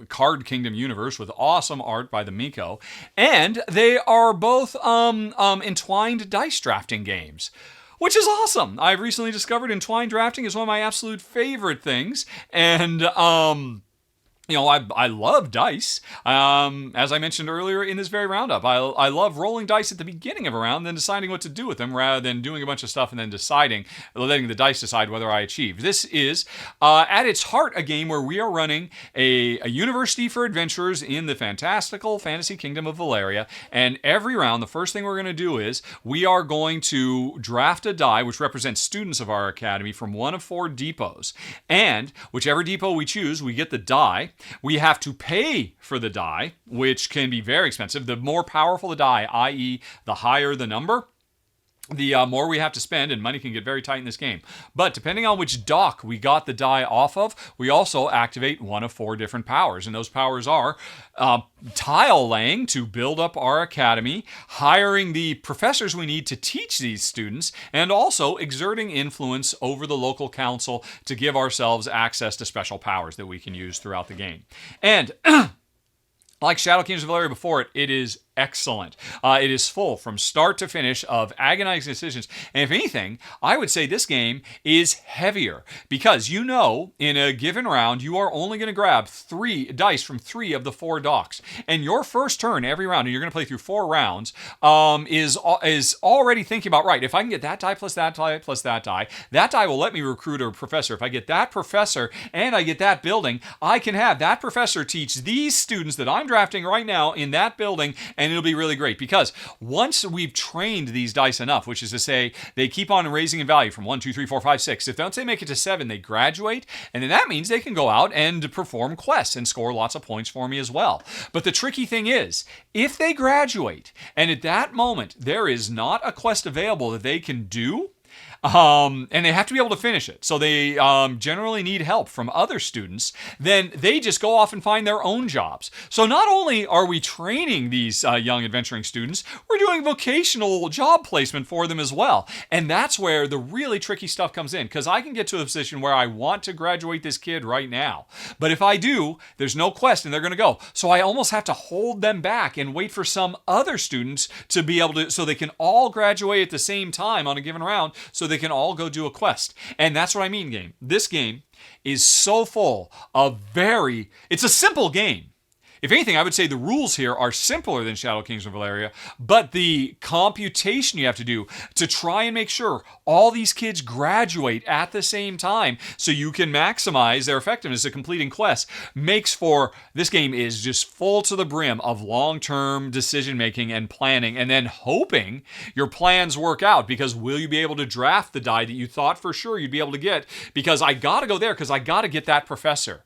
A: Card Kingdom universe with awesome art by the Miko. And they are both entwined dice drafting games, which is awesome. I've recently discovered entwined drafting is one of my absolute favorite things. And I love dice. As I mentioned earlier in this very roundup, I love rolling dice at the beginning of a round, then deciding what to do with them, rather than doing a bunch of stuff and then letting the dice decide whether I achieve. This is, at its heart, a game where we are running a university for adventurers in the fantastical fantasy kingdom of Valeria, and every round, the first thing we're going to do is we are going to draft a die, which represents students of our academy, from one of 4 depots. And whichever depot we choose, we get the die. We have to pay for the die, which can be very expensive. The more powerful the die, i.e. the higher the number, the more we have to spend, and money can get very tight in this game. But depending on which dock we got the die off of, we also activate one of 4 different powers. And those powers are tile laying to build up our academy, hiring the professors we need to teach these students, and also exerting influence over the local council to give ourselves access to special powers that we can use throughout the game. And like Shadow Kingdoms of Valeria before it is excellent. It is full from start to finish of agonizing decisions. And if anything, I would say this game is heavier because in a given round, you are only going to grab 3 dice from 3 of the 4 docks. And your first turn every round, and you're going to play through 4 rounds, is already thinking about, right, if I can get that die plus that die plus that die will let me recruit a professor. If I get that professor and I get that building, I can have that professor teach these students that I'm drafting right now in that building, and it'll be really great because once we've trained these dice enough, which is to say they keep on raising in value from 1, 2, 3, 4, 5, 6. If once they make it to 7, they graduate, and then that means they can go out and perform quests and score lots of points for me as well. But the tricky thing is, if they graduate, and at that moment there is not a quest available that they can do, and they have to be able to finish it. So they generally need help from other students. Then they just go off and find their own jobs. So not only are we training these young adventuring students, we're doing vocational job placement for them as well. And that's where the really tricky stuff comes in, because I can get to a position where I want to graduate this kid right now. But if I do, there's no quest and they're going to go. So I almost have to hold them back and wait for some other students to be able to, so they can all graduate at the same time on a given round, so they can all go do a quest. And that's what I mean, game. This game is so full of it's a simple game. If anything, I would say the rules here are simpler than Shadow Kingdoms of Valeria, but the computation you have to do to try and make sure all these kids graduate at the same time so you can maximize their effectiveness at completing quests makes for, this game is just full to the brim of long-term decision-making and planning, and then hoping your plans work out, because will you be able to draft the die that you thought for sure you'd be able to get, because I gotta go there because I gotta get that professor.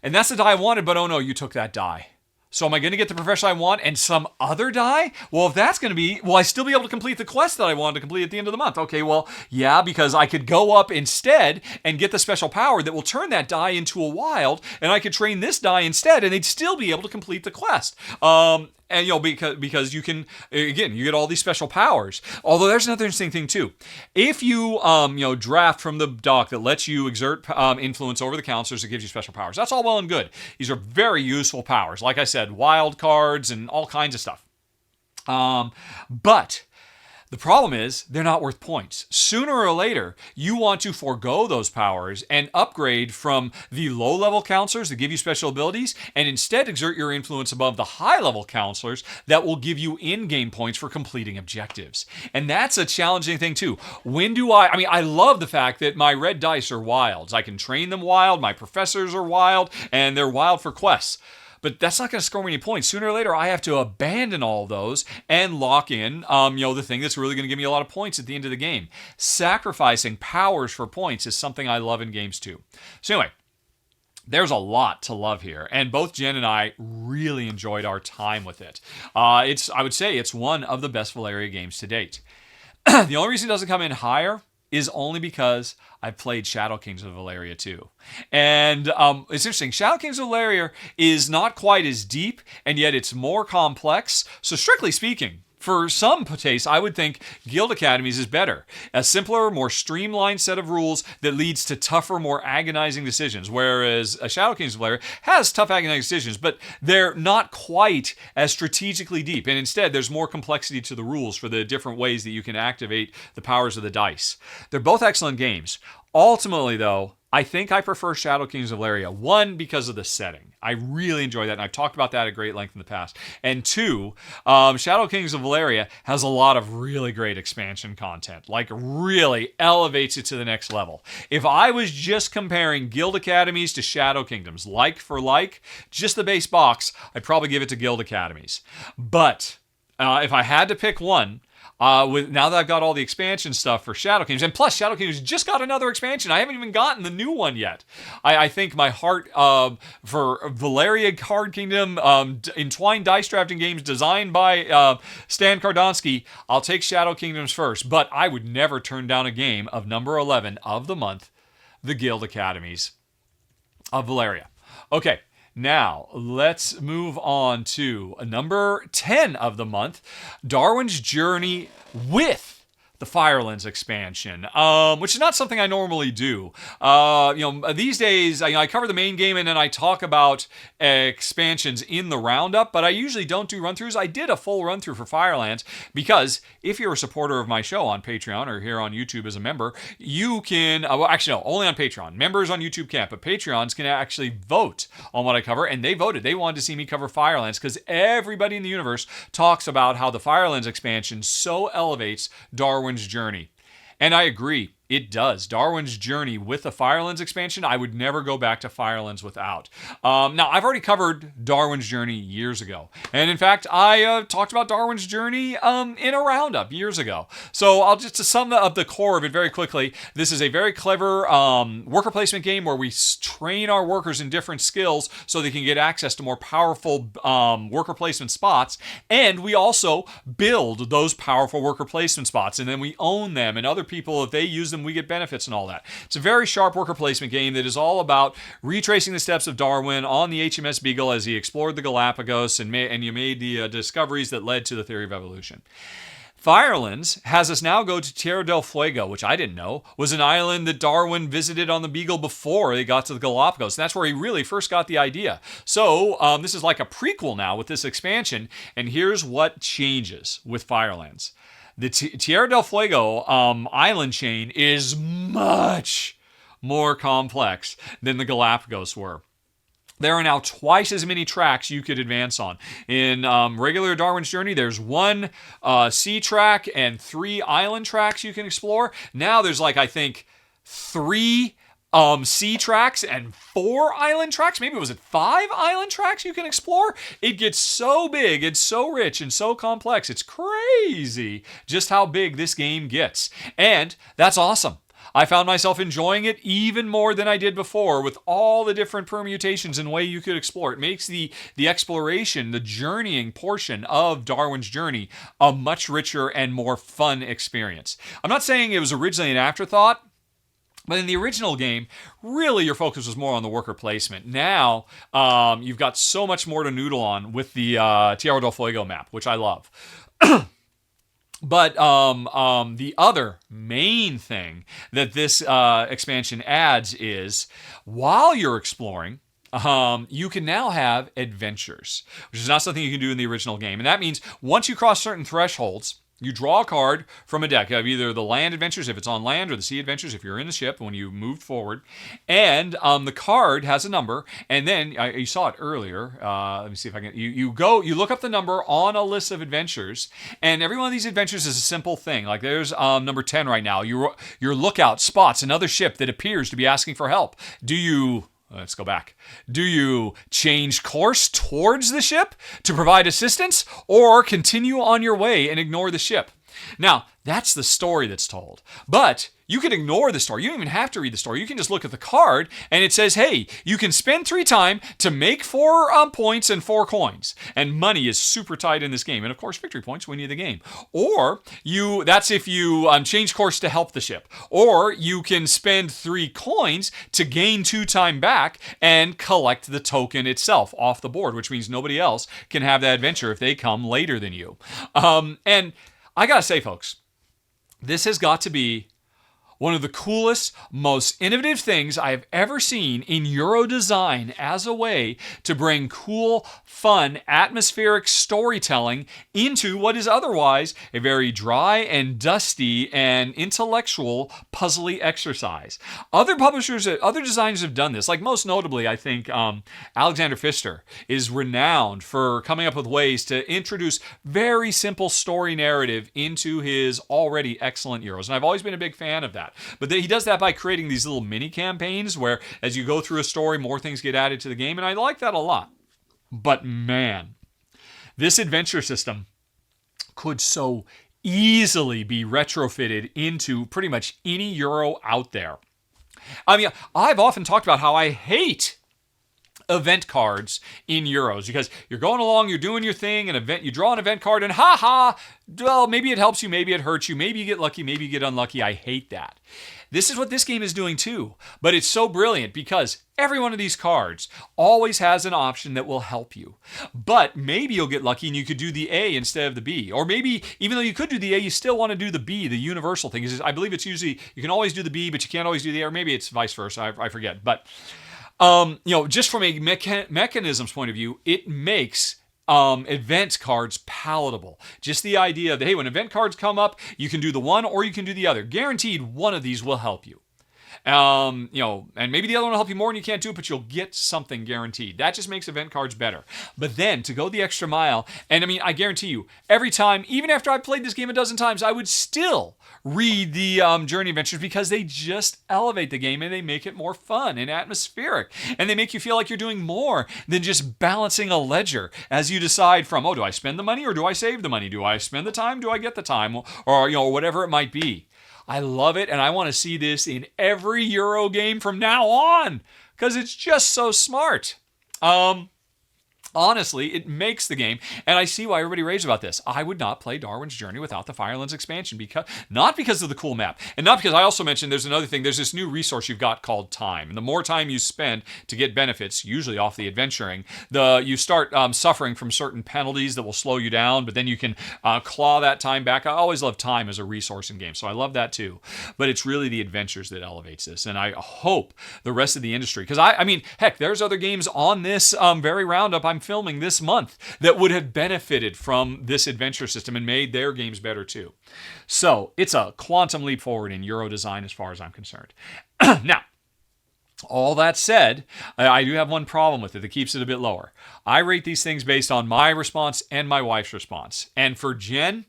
A: And that's the die I wanted, but oh no, you took that die. So am I going to get the profession I want and some other die? Well, if that's going to be, will I still be able to complete the quest that I wanted to complete at the end of the month? Okay, well, yeah, because I could go up instead and get the special power that will turn that die into a wild, and I could train this die instead, and they'd still be able to complete the quest. And because you can, again, you get all these special powers. Although there's another interesting thing too. If you draft from the doc that lets you exert influence over the counselors, that gives you special powers. That's all well and good. These are very useful powers. Like I said, wild cards and all kinds of stuff. But the problem is they're not worth points. Sooner or later, you want to forego those powers and upgrade from the low-level counselors that give you special abilities and instead exert your influence above the high-level counselors that will give you in-game points for completing objectives. And that's a challenging thing too. I love the fact that my red dice are wilds. I can train them wild, my professors are wild, and they're wild for quests. But that's not going to score me any points. Sooner or later, I have to abandon all of those and lock in, the thing that's really going to give me a lot of points at the end of the game. Sacrificing powers for points is something I love in games too. So anyway, there's a lot to love here, and both Jen and I really enjoyed our time with it. I would say it's one of the best Valeria games to date. The only reason it doesn't come in higher is only because I've played Shadow Kings of Valeria too. And it's interesting. Shadow Kings of Valeria is not quite as deep, and yet it's more complex. So strictly speaking, for some tastes, I would think Guild Academies is better. A simpler, more streamlined set of rules that leads to tougher, more agonizing decisions. Whereas Shadow Kings of Valeria has tough, agonizing decisions, but they're not quite as strategically deep. And instead, there's more complexity to the rules for the different ways that you can activate the powers of the dice. They're both excellent games. Ultimately, though, I think I prefer Shadow Kings of Valeria. One, because of the setting. I really enjoy that, and I've talked about that at great length in the past. And two, Shadow Kings of Valeria has a lot of really great expansion content. Like, really elevates it to the next level. If I was just comparing Guild Academies to Shadow Kingdoms, like for like, just the base box, I'd probably give it to Guild Academies. But if I had to pick one, now that I've got all the expansion stuff for Shadow Kingdoms, and plus Shadow Kingdoms just got another expansion. I haven't even gotten the new one yet. I think my heart for Valeria Card Kingdom, entwined dice drafting games designed by Stan Kardonsky, I'll take Shadow Kingdoms first, but I would never turn down a game of number 11 of the month, the Guild Academies of Valeria. Okay. Now, let's move on to number 10 of the month, Darwin's Journey with the Firelands expansion, which is not something I normally do. These days, I cover the main game and then I talk about expansions in the roundup, but I usually don't do run-throughs. I did a full run-through for Firelands because if you're a supporter of my show on Patreon or here on YouTube as a member, you can, only on Patreon. Members on YouTube can't, but Patreons can actually vote on what I cover, and they voted. They wanted to see me cover Firelands because everybody in the universe talks about how the Firelands expansion so elevates Darwin's Journey. And I agree, it does. Darwin's Journey with the Firelands expansion, I would never go back to Firelands without. Now, I've already covered Darwin's Journey years ago. And in fact, I talked about Darwin's Journey in a roundup years ago. So I'll just to sum up the core of it very quickly. This is a very clever worker placement game where we train our workers in different skills so they can get access to more powerful worker placement spots. And we also build those powerful worker placement spots. And then we own them. And other people, if they use them, we get benefits and all that. It's a very sharp worker placement game that is all about retracing the steps of Darwin on the HMS Beagle as he explored the Galapagos and you made the discoveries that led to the theory of evolution. Firelands has us now go to Tierra del Fuego, which I didn't know was an island that Darwin visited on the Beagle before they got to the Galapagos. And that's where he really first got the idea. So this is like a prequel now with this expansion. And here's what changes with Firelands. The Tierra del Fuego island chain is much more complex than the Galapagos were. There are now twice as many tracks you could advance on. In regular Darwin's Journey, there's one sea track and 3 island tracks you can explore. Now there's I think 3 sea tracks and 4 island tracks. Maybe was it 5 island tracks you can explore? It gets so big, it's so rich and so complex. It's crazy just how big this game gets. And that's awesome. I found myself enjoying it even more than I did before with all the different permutations and way you could explore. It makes the exploration, the journeying portion of Darwin's journey a much richer and more fun experience. I'm not saying it was originally an afterthought, but in the original game, really your focus was more on the worker placement. Now, you've got so much more to noodle on with the Tierra del Fuego map, which I love. But the other main thing that this expansion adds is, while you're exploring, you can now have adventures, which is not something you can do in the original game. And that means once you cross certain thresholds, you draw a card from a deck. You have either the land adventures, if it's on land, or the sea adventures, if you're in the ship when you move forward. And the card has a number. And then, you saw it earlier. Let me see if I can. You look up the number on a list of adventures. And every one of these adventures is a simple thing. Like there's number 10 right now. Your lookout spots another ship that appears to be asking for help. Let's go back. Do you change course towards the ship to provide assistance, or continue on your way and ignore the ship? Now, that's the story that's told. But you can ignore the story. You don't even have to read the story. You can just look at the card, and it says, hey, you can spend 3 time to make 4 points and 4 coins. And money is super tight in this game. And of course, victory points win you the game. Or that's if you change course to help the ship. Or you can spend 3 coins to gain 2 time back and collect the token itself off the board, which means nobody else can have that adventure if they come later than you. And I gotta say, folks, this has got to be one of the coolest, most innovative things I have ever seen in Euro design as a way to bring cool, fun, atmospheric storytelling into what is otherwise a very dry and dusty and intellectual puzzly exercise. Other publishers, other designers have done this. Like most notably, I think Alexander Pfister is renowned for coming up with ways to introduce very simple story narrative into his already excellent Euros. And I've always been a big fan of that. But he does that by creating these little mini campaigns where as you go through a story, more things get added to the game. And I like that a lot. But man, this adventure system could so easily be retrofitted into pretty much any Euro out there. I mean, I've often talked about how I hate event cards in Euros because you're going along, you're doing your thing, you draw an event card, and well, maybe it helps you, maybe it hurts you, maybe you get lucky, maybe you get unlucky. I hate that. This is what this game is doing too, but it's so brilliant because every one of these cards always has an option that will help you. But maybe you'll get lucky and you could do the A instead of the B. Or maybe even though you could do the A, you still want to do the B, the universal thing. I believe it's usually, you can always do the B, but you can't always do the A, or maybe it's vice versa, I forget. But just from a mechanisms point of view, it makes event cards palatable. Just the idea that, hey, when event cards come up, you can do the one or you can do the other. Guaranteed, one of these will help you. And maybe the other one will help you more and you can't do it, but you'll get something guaranteed. That just makes event cards better. But then to go the extra mile, and I mean, I guarantee you, every time, even after I've played this game a dozen times, I would still read the journey adventures because they just elevate the game and they make it more fun and atmospheric. And they make you feel like you're doing more than just balancing a ledger as you decide from, do I spend the money or do I save the money? Do I spend the time? Do I get the time? Or whatever it might be. I love it, and I want to see this in every Euro game from now on, because it's just so smart. Honestly, it makes the game, and I see why everybody raves about this. I would not play Darwin's Journey without the Firelands expansion, not because of the cool map, and not because I also mentioned there's another thing. There's this new resource you've got called time, and the more time you spend to get benefits, usually off the adventuring, you start suffering from certain penalties that will slow you down, but then you can claw that time back. I always love time as a resource in games, so I love that too. But it's really the adventures that elevates this, and I hope the rest of the industry, because I mean, heck, there's other games on this very roundup I'm filming this month that would have benefited from this adventure system and made their games better too. So it's a quantum leap forward in Euro design as far as I'm concerned. Now, all that said, I do have one problem with it that keeps it a bit lower. I rate these things based on my response and my wife's response. And for Jen,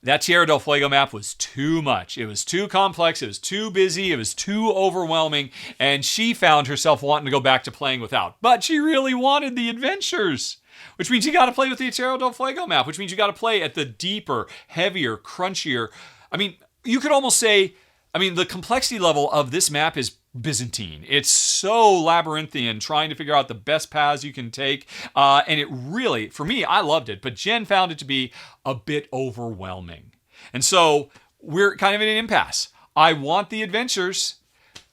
A: that Tierra del Fuego map was too much. It was too complex. It was too busy. It was too overwhelming. And she found herself wanting to go back to playing without. But she really wanted the adventures, which means you got to play with the Tierra del Fuego map, which means you got to play at the deeper, heavier, crunchier. I mean, you could almost say I mean, the complexity level of this map is Byzantine. It's so labyrinthian, trying to figure out the best paths you can take. And it really, for me, I loved it, but Jen found it to be a bit overwhelming. And so we're kind of in an impasse. I want the adventures.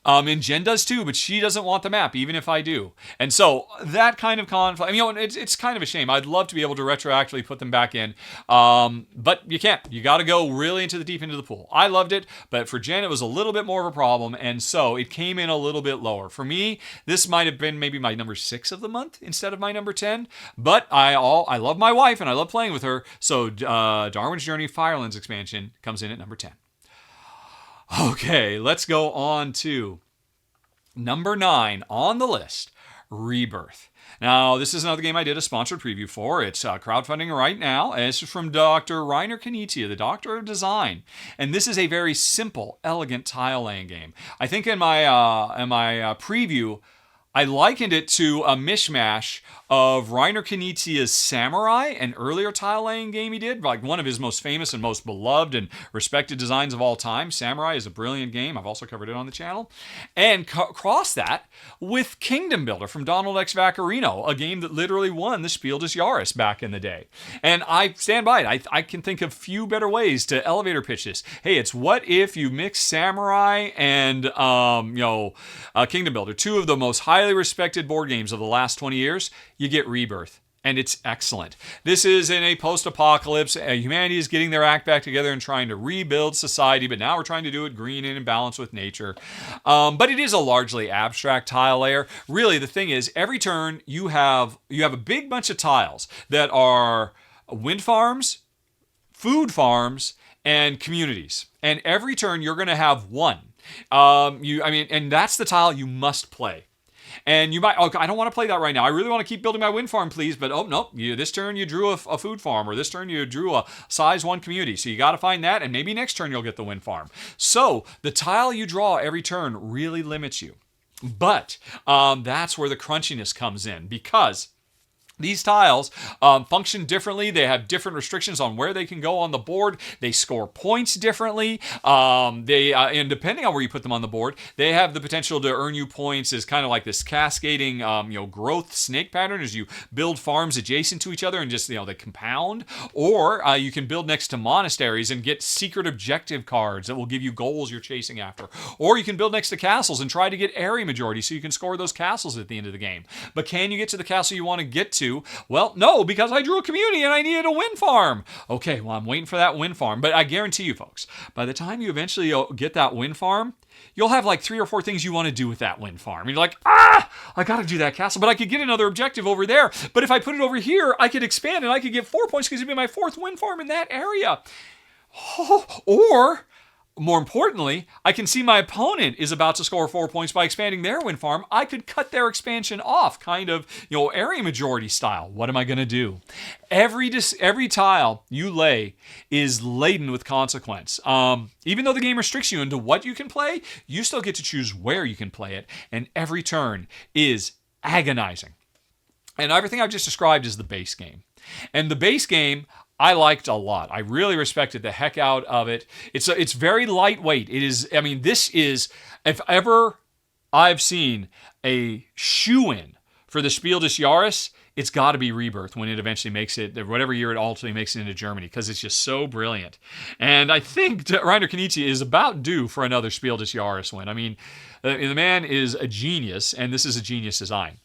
A: And Jen does too, but she doesn't want the map, even if I do. And so that kind of conflict, it's kind of a shame. I'd love to be able to retroactively put them back in, but you can't. You got to go really into the pool. I loved it, but for Jen, it was a little bit more of a problem, and so it came in a little bit lower. For me, this might have been maybe my number 6 of the month instead of my number 10, but I love my wife, and I love playing with her, so Darwin's Journey Firelands expansion comes in at number 10. Okay, let's go on to number 9 on the list, Rebirth. Now, this is another game I did a sponsored preview for. It's crowdfunding right now, and it's from Dr. Rainer Knizia, the Doctor of Design. And this is a very simple, elegant tile-laying game. I think in my preview, I likened it to a mishmash of Rainer Knizia's Samurai, an earlier tile-laying game he did, like one of his most famous and most beloved and respected designs of all time. Samurai is a brilliant game. I've also covered it on the channel. And cross that with Kingdom Builder from Donald X. Vaccarino, a game that literally won the Spiel des Jahres back in the day. And I stand by it. I can think of few better ways to elevator pitch this. Hey, it's what if you mix Samurai and Kingdom Builder, two of the most highly respected board games of the last 20 years. You get Rebirth, and it's excellent. This is in a post-apocalypse. Humanity is getting their act back together and trying to rebuild society, but now we're trying to do it green and in balance with nature. But it is a largely abstract tile layer. Really, the thing is, every turn you have a big bunch of tiles that are wind farms, food farms, and communities. And every turn you're going to have one. And that's the tile you must play. And you might, I don't want to play that right now. I really want to keep building my wind farm, please. But, this turn you drew a food farm, or this turn you drew a size 1 community. So you got to find that, and maybe next turn you'll get the wind farm. So the tile you draw every turn really limits you. But that's where the crunchiness comes in, because these tiles function differently. They have different restrictions on where they can go on the board. They score points differently. And depending on where you put them on the board, they have the potential to earn you points as kind of like this cascading, growth snake pattern as you build farms adjacent to each other and just, they compound. Or you can build next to monasteries and get secret objective cards that will give you goals you're chasing after. Or you can build next to castles and try to get area majority so you can score those castles at the end of the game. But can you get to the castle you want to get to? Well, no, because I drew a community and I needed a wind farm. Okay, well, I'm waiting for that wind farm. But I guarantee you, folks, by the time you eventually get that wind farm, you'll have like 3 or 4 things you want to do with that wind farm. And you're like, I got to do that castle, but I could get another objective over there. But if I put it over here, I could expand and I could get 4 points because it'd be my 4th wind farm in that area. Or more importantly, I can see my opponent is about to score 4 points by expanding their wind farm. I could cut their expansion off, kind of, area majority style. What am I going to do? Every tile you lay is laden with consequence. Even though the game restricts you into what you can play, you still get to choose where you can play it. And every turn is agonizing. And everything I've just described is the base game. And the base game, I liked a lot. I really respected the heck out of it. It's very lightweight. It is, this is, if ever I've seen a shoe-in for the Spiel des Jahres, it's got to be Rebirth when it eventually makes it, whatever year it ultimately makes it into Germany, because it's just so brilliant. And I think Rainer Knizia is about due for another Spiel des Jahres win. The man is a genius, and this is a genius design.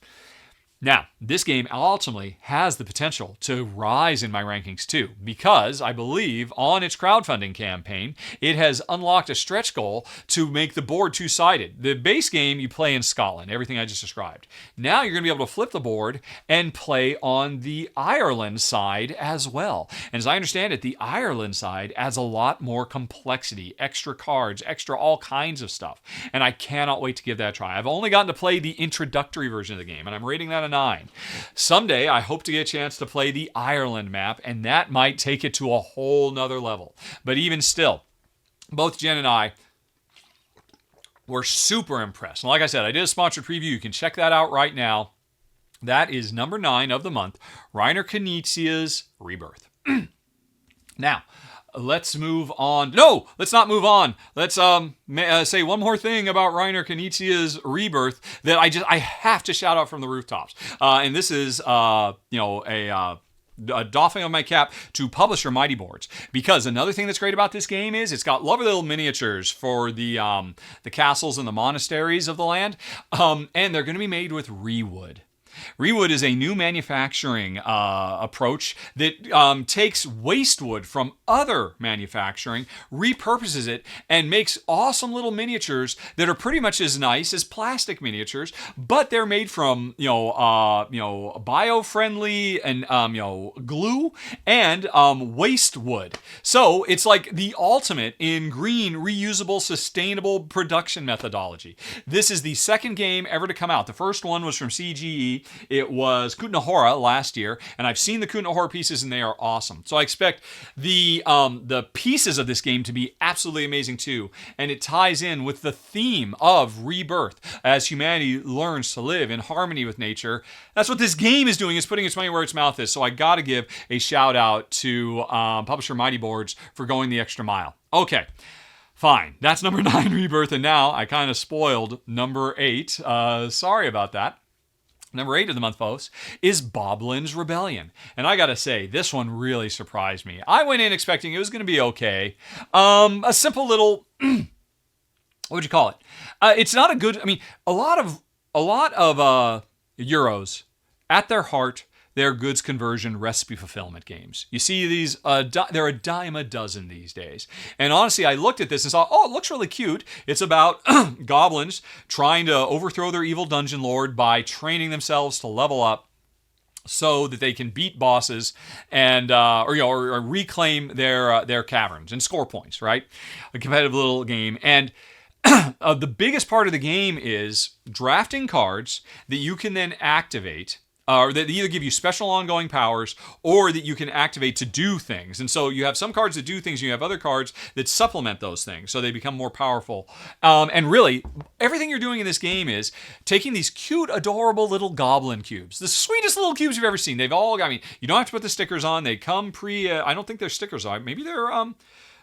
A: Now, this game ultimately has the potential to rise in my rankings too, because I believe on its crowdfunding campaign, it has unlocked a stretch goal to make the board two-sided. The base game you play in Scotland, everything I just described. Now you're going to be able to flip the board and play on the Ireland side as well. And as I understand it, the Ireland side adds a lot more complexity, extra cards, extra all kinds of stuff. And I cannot wait to give that a try. I've only gotten to play the introductory version of the game, and I'm rating that a 9. Someday, I hope to get a chance to play the Ireland map, and that might take it to a whole nother level. But even still, both Jen and I were super impressed. And like I said, I did a sponsored preview. You can check that out right now. That is number 9 of the month, Rainer Knizia's Rebirth. Now, let's move on. No, let's not move on. Let's say one more thing about Reiner Knizia's Rebirth that I have to shout out from the rooftops. And this is a doffing of my cap to publisher Mighty Boards, because another thing that's great about this game is it's got lovely little miniatures for the castles and the monasteries of the land, and they're going to be made with rewood. Rewood is a new manufacturing approach that takes waste wood from other manufacturing, repurposes it, and makes awesome little miniatures that are pretty much as nice as plastic miniatures, but they're made from bio-friendly and glue and waste wood. So it's like the ultimate in green, reusable, sustainable production methodology. This is the second game ever to come out. The first one was from CGE. It was Kutnahora last year, and I've seen the Kutnahora pieces, and they are awesome. So I expect the pieces of this game to be absolutely amazing too, and it ties in with the theme of rebirth as humanity learns to live in harmony with nature. That's what this game is doing. It's putting its money where its mouth is. So I got to give a shout out to publisher Mighty Boards for going the extra mile. Okay. Fine. That's number 9, Rebirth, and now I kind of spoiled number 8. Sorry about that. Number 8 of the month, folks, is Boblin's Rebellion. And I gotta say, this one really surprised me. I went in expecting it was gonna be okay. A simple little, what would you call it? It's not a good, a lot of Euros, at their heart, they're goods conversion recipe fulfillment games. You see these, they're a dime a dozen these days. And honestly, I looked at this and saw, oh, it looks really cute. It's about goblins trying to overthrow their evil dungeon lord by training themselves to level up so that they can beat bosses and or reclaim their caverns and score points, right? A competitive little game. And the biggest part of the game is drafting cards that you can then activate, or that either give you special ongoing powers or that you can activate to do things. And so you have some cards that do things, and you have other cards that supplement those things, so they become more powerful. And really, everything you're doing in this game is taking these cute, adorable little goblin cubes. The sweetest little cubes you've ever seen. They've all, you don't have to put the stickers on. They come I don't think they're stickers on. Maybe they're,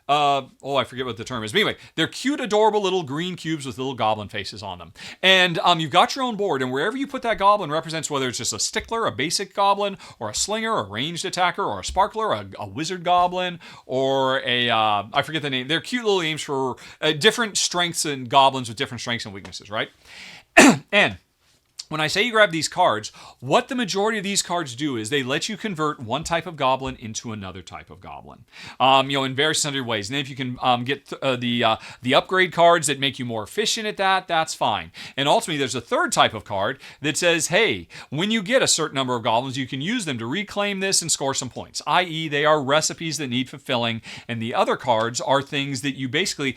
A: I forget what the term is. But anyway, they're cute, adorable little green cubes with little goblin faces on them. And you've got your own board, and wherever you put that goblin represents whether it's just a stickler, a basic goblin, or a slinger, a ranged attacker, or a sparkler, a wizard goblin, or I forget the name. They're cute little names for different strengths and goblins with different strengths and weaknesses, right? And when I say you grab these cards, what the majority of these cards do is they let you convert one type of goblin into another type of goblin, in various hundred ways. And then if you can get the upgrade cards that make you more efficient at that, that's fine. And ultimately, there's a third type of card that says, hey, when you get a certain number of goblins, you can use them to reclaim this and score some points, i.e. they are recipes that need fulfilling. And the other cards are things that you basically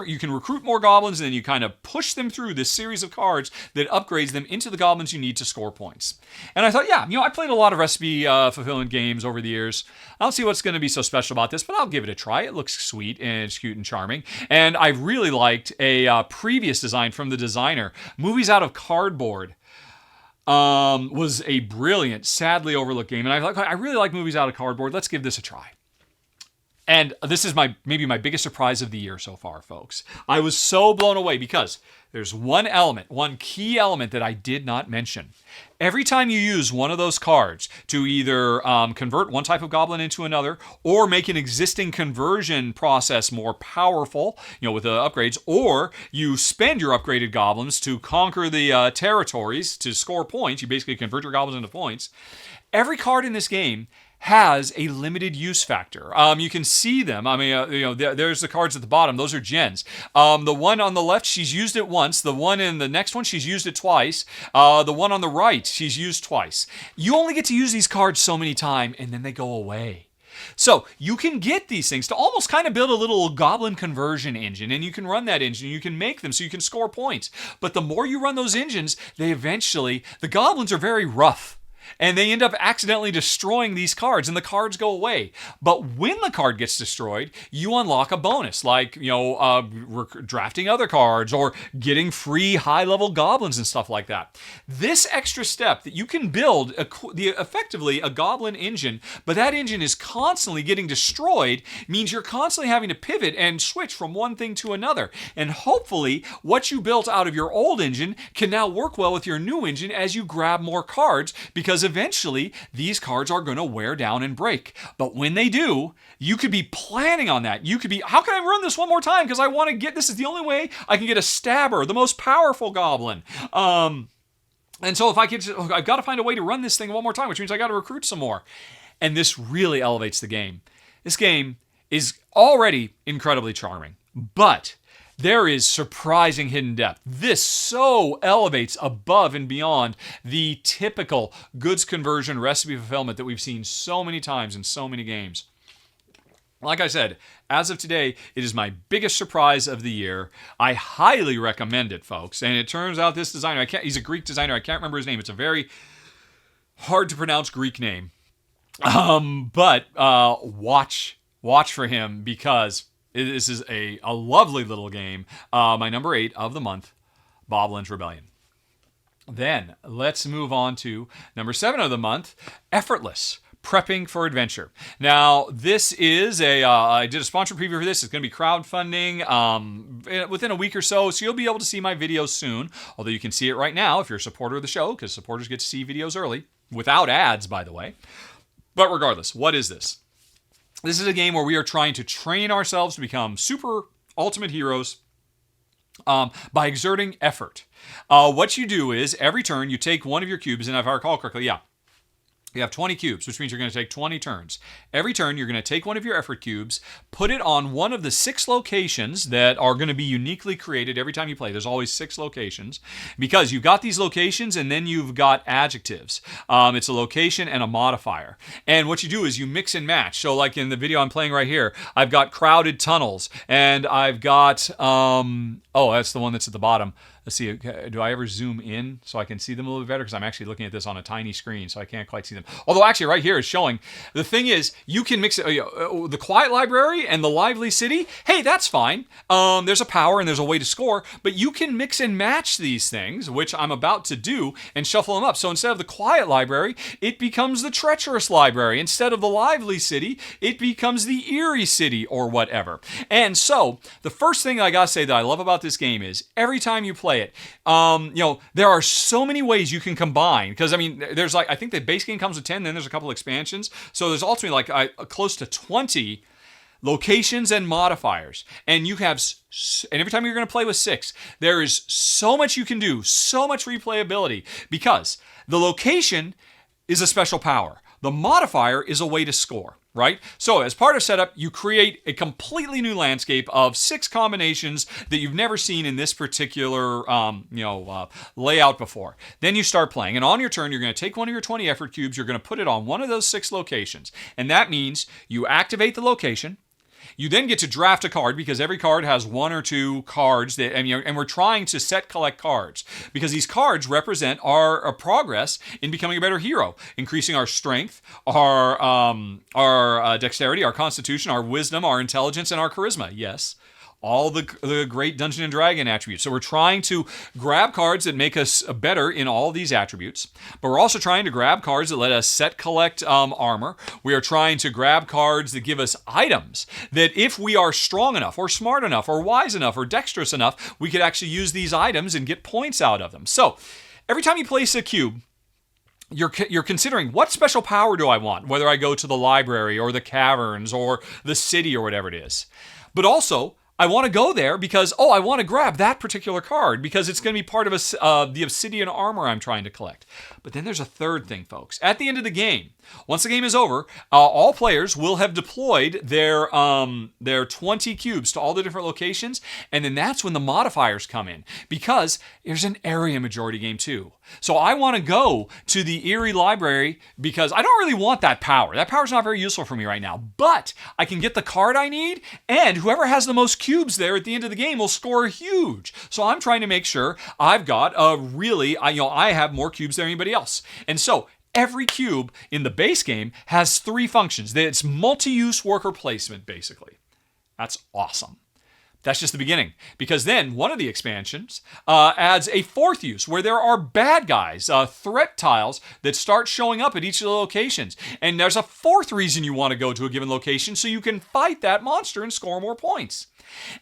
A: you can recruit more goblins, and then you kind of push them through this series of cards that upgrades them into the goblins you need to score points. And I thought, I played a lot of recipe fulfillment games over the years. I don't see what's going to be so special about this, but I'll give it a try. It looks sweet and it's cute and charming. And I really liked a previous design from the designer. Movies Out of Cardboard was a brilliant, sadly overlooked game. And I really like Movies Out of Cardboard. Let's give this a try. And this is maybe my biggest surprise of the year so far, folks. I was so blown away because there's one key element that I did not mention. Every time you use one of those cards to either convert one type of goblin into another, or make an existing conversion process more powerful, with the upgrades, or you spend your upgraded goblins to conquer the territories to score points, you basically convert your goblins into points. Every card in this game has a limited use factor. You can see them. There's the cards at the bottom. Those are gens. The one on the left, she's used it once. The one in the next one, she's used it twice. The one on the right, she's used twice. You only get to use these cards so many times, and then they go away. So you can get these things to almost kind of build a little goblin conversion engine, and you can run that engine, you can make them so you can score points. But the more you run those engines, the goblins are very rough. and they end up accidentally destroying these cards, and the cards go away. But when the card gets destroyed, you unlock a bonus, like, drafting other cards or getting free high-level goblins and stuff like that. This extra step that you can build effectively a goblin engine, but that engine is constantly getting destroyed, means you're constantly having to pivot and switch from one thing to another. And hopefully, what you built out of your old engine can now work well with your new engine as you grab more cards, because eventually these cards are going to wear down and break. But when they do, you could be planning on that. You could be, how can I run this one more time? Because I want to get, this is the only way I can get a stabber, the most powerful goblin. And so if I could, I've got to find a way to run this thing one more time, which means I got to recruit some more. And this really elevates the game. This game is already incredibly charming, but there is surprising hidden depth. This so elevates above and beyond the typical goods conversion recipe fulfillment that we've seen so many times in so many games. Like I said, as of today, it is my biggest surprise of the year. I highly recommend it, folks. And it turns out this designer, he's a Greek designer. I can't remember his name. It's a very hard to pronounce Greek name. But watch for him, because this is a lovely little game. My number 8 of the month, Boblin's Rebellion. Then let's move on to number 7 of the month, Effortless. Prepping for Adventure. Now, this is I did a sponsor preview for this. It's going to be crowdfunding within a week or so you'll be able to see my videos soon, although you can see it right now if you're a supporter of the show, because supporters get to see videos early, without ads, by the way. But regardless, what is this? This is a game where we are trying to train ourselves to become super ultimate heroes by exerting effort. What you do is, every turn, you take one of your cubes, and if I recall correctly, you have 20 cubes, which means you're going to take 20 turns. Every turn, you're going to take one of your effort cubes, put it on one of the 6 locations that are going to be uniquely created every time you play. There's always 6 locations, because you've got these locations and then you've got adjectives. It's a location and a modifier. And what you do is you mix and match. So like in the video I'm playing right here, I've got crowded tunnels, and I've got, that's the one that's at the bottom. Let's see, do I ever zoom in so I can see them a little bit better? Because I'm actually looking at this on a tiny screen, so I can't quite see them. Although actually right here is showing. The thing is, you can mix it, the Quiet Library and the Lively City. Hey, that's fine. There's a power and there's a way to score, but you can mix and match these things, which I'm about to do, and shuffle them up. So instead of the Quiet Library, it becomes the Treacherous Library. Instead of the Lively City, it becomes the Eerie City, or whatever. And so, the first thing I gotta say that I love about this game is, every time you play it, there are so many ways you can combine, because there's I think the base game comes with 10, then there's a couple expansions, so there's ultimately close to 20 locations and modifiers, and you have, and every time you're going to play with 6, there is so much you can do, so much replayability, because the location is a special power, the modifier is a way to score. Right? So as part of setup, you create a completely new landscape of 6 combinations that you've never seen in this particular layout before. Then you start playing, and on your turn, you're going to take one of your 20 effort cubes, you're going to put it on one of those 6 locations, and that means you activate the location. You then get to draft a card, because every card has 1 or 2 cards that, and we're trying to collect cards, because these cards represent our progress in becoming a better hero, increasing our strength, our dexterity, our constitution, our wisdom, our intelligence, and our charisma. Yes. All the great Dungeon and Dragon attributes. So we're trying to grab cards that make us better in all these attributes, but we're also trying to grab cards that let us collect armor. We are trying to grab cards that give us items that, if we are strong enough or smart enough or wise enough or dexterous enough, we could actually use these items and get points out of them. So every time you place a cube, you're considering, what special power do I want, whether I go to the library or the caverns or the city or whatever it is. But also, I want to go there because, I want to grab that particular card because it's going to be part of the obsidian armor I'm trying to collect. But then there's a third thing, folks. At the end of the game, once the game is over, all players will have deployed their 20 cubes to all the different locations, and then that's when the modifiers come in, because there's an area majority game too. So I want to go to the Eerie Library because I don't really want that power. That power's not very useful for me right now, but I can get the card I need, and whoever has the most cubes there at the end of the game will score huge. So I'm trying to make sure I've got I have more cubes than anybody else. And so every cube in the base game has 3 functions. It's multi-use worker placement, basically. That's awesome. That's just the beginning, because then one of the expansions adds a 4th use where there are bad guys, threat tiles that start showing up at each of the locations. And there's a 4th reason you want to go to a given location so you can fight that monster and score more points.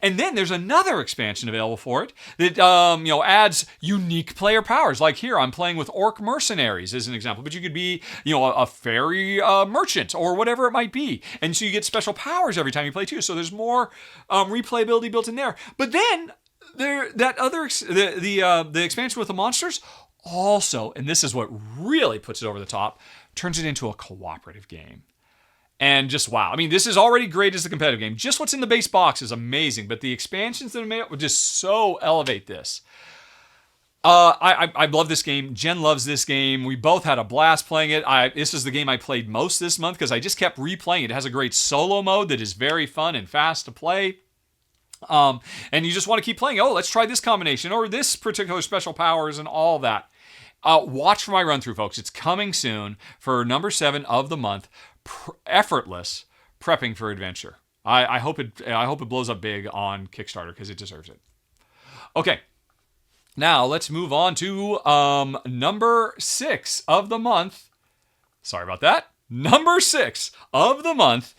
A: And then there's another expansion available for it that adds unique player powers. Like here, I'm playing with Orc Mercenaries as an example, but you could be a fairy merchant or whatever it might be, and so you get special powers every time you play too. So there's more replayability built in there. But then the expansion with the monsters also, and this is what really puts it over the top, turns it into a cooperative game. And just wow. I mean, this is already great as a competitive game. Just what's in the base box is amazing, but the expansions that are made would just so elevate this. I love this game. Jen loves this game. We both had a blast playing it. This is the game I played most this month because I just kept replaying it. It has a great solo mode that is very fun and fast to play. And you just want to keep playing. Oh, let's try this combination or this particular special powers and all that. Watch for my run through, folks. It's coming soon for number 7 of the month. Effortless, prepping for adventure. I hope it blows up big on Kickstarter because it deserves it. Okay, now let's move on to number 6 of the month. Sorry about that. Number 6 of the month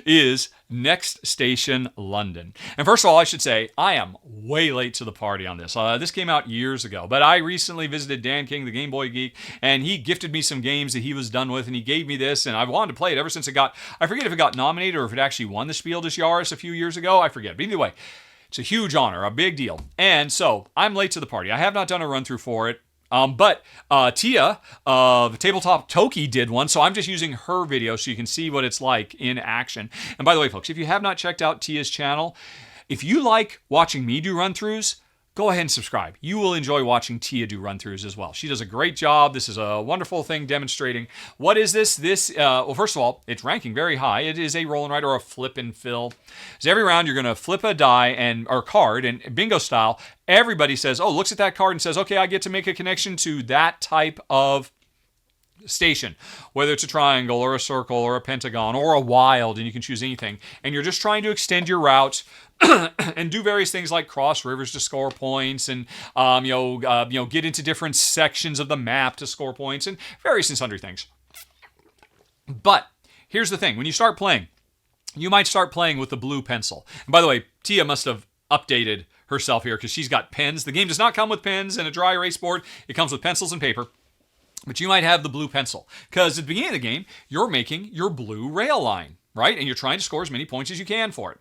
A: is Next Station London. And first of all, I should say, I am way late to the party on this. This came out years ago, but I recently visited Dan King, the Game Boy Geek, and he gifted me some games that he was done with, and he gave me this, and I've wanted to play it ever since I forget if it got nominated or if it actually won the Spiel des Jahres a few years ago. I forget. But either way, it's a huge honor, a big deal. And so, I'm late to the party. I have not done a run-through for it. But Tia of Tabletop Toki did one, so I'm just using her video so you can see what it's like in action. And by the way, folks, if you have not checked out Tia's channel, if you like watching me do run-throughs, go ahead and subscribe. You will enjoy watching Tia do run-throughs as well. She does a great job. This is a wonderful thing demonstrating. What is this? Well, first of all, it's ranking very high. It is a roll and write or a flip and fill. So every round, you're going to flip a die or card, and bingo style, everybody says, oh, looks at that card and says, okay, I get to make a connection to that type of station, whether it's a triangle or a circle or a pentagon or a wild, and you can choose anything. And you're just trying to extend your route and do various things like cross rivers to score points, and get into different sections of the map to score points, and various and sundry things. But here's the thing: when you start playing, you might start playing with the blue pencil. And by the way, Tia must have updated herself here because she's got pens. The game does not come with pens and a dry erase board. It comes with pencils and paper. But you might have the blue pencil because at the beginning of the game, you're making your blue rail line, right? And you're trying to score as many points as you can for it.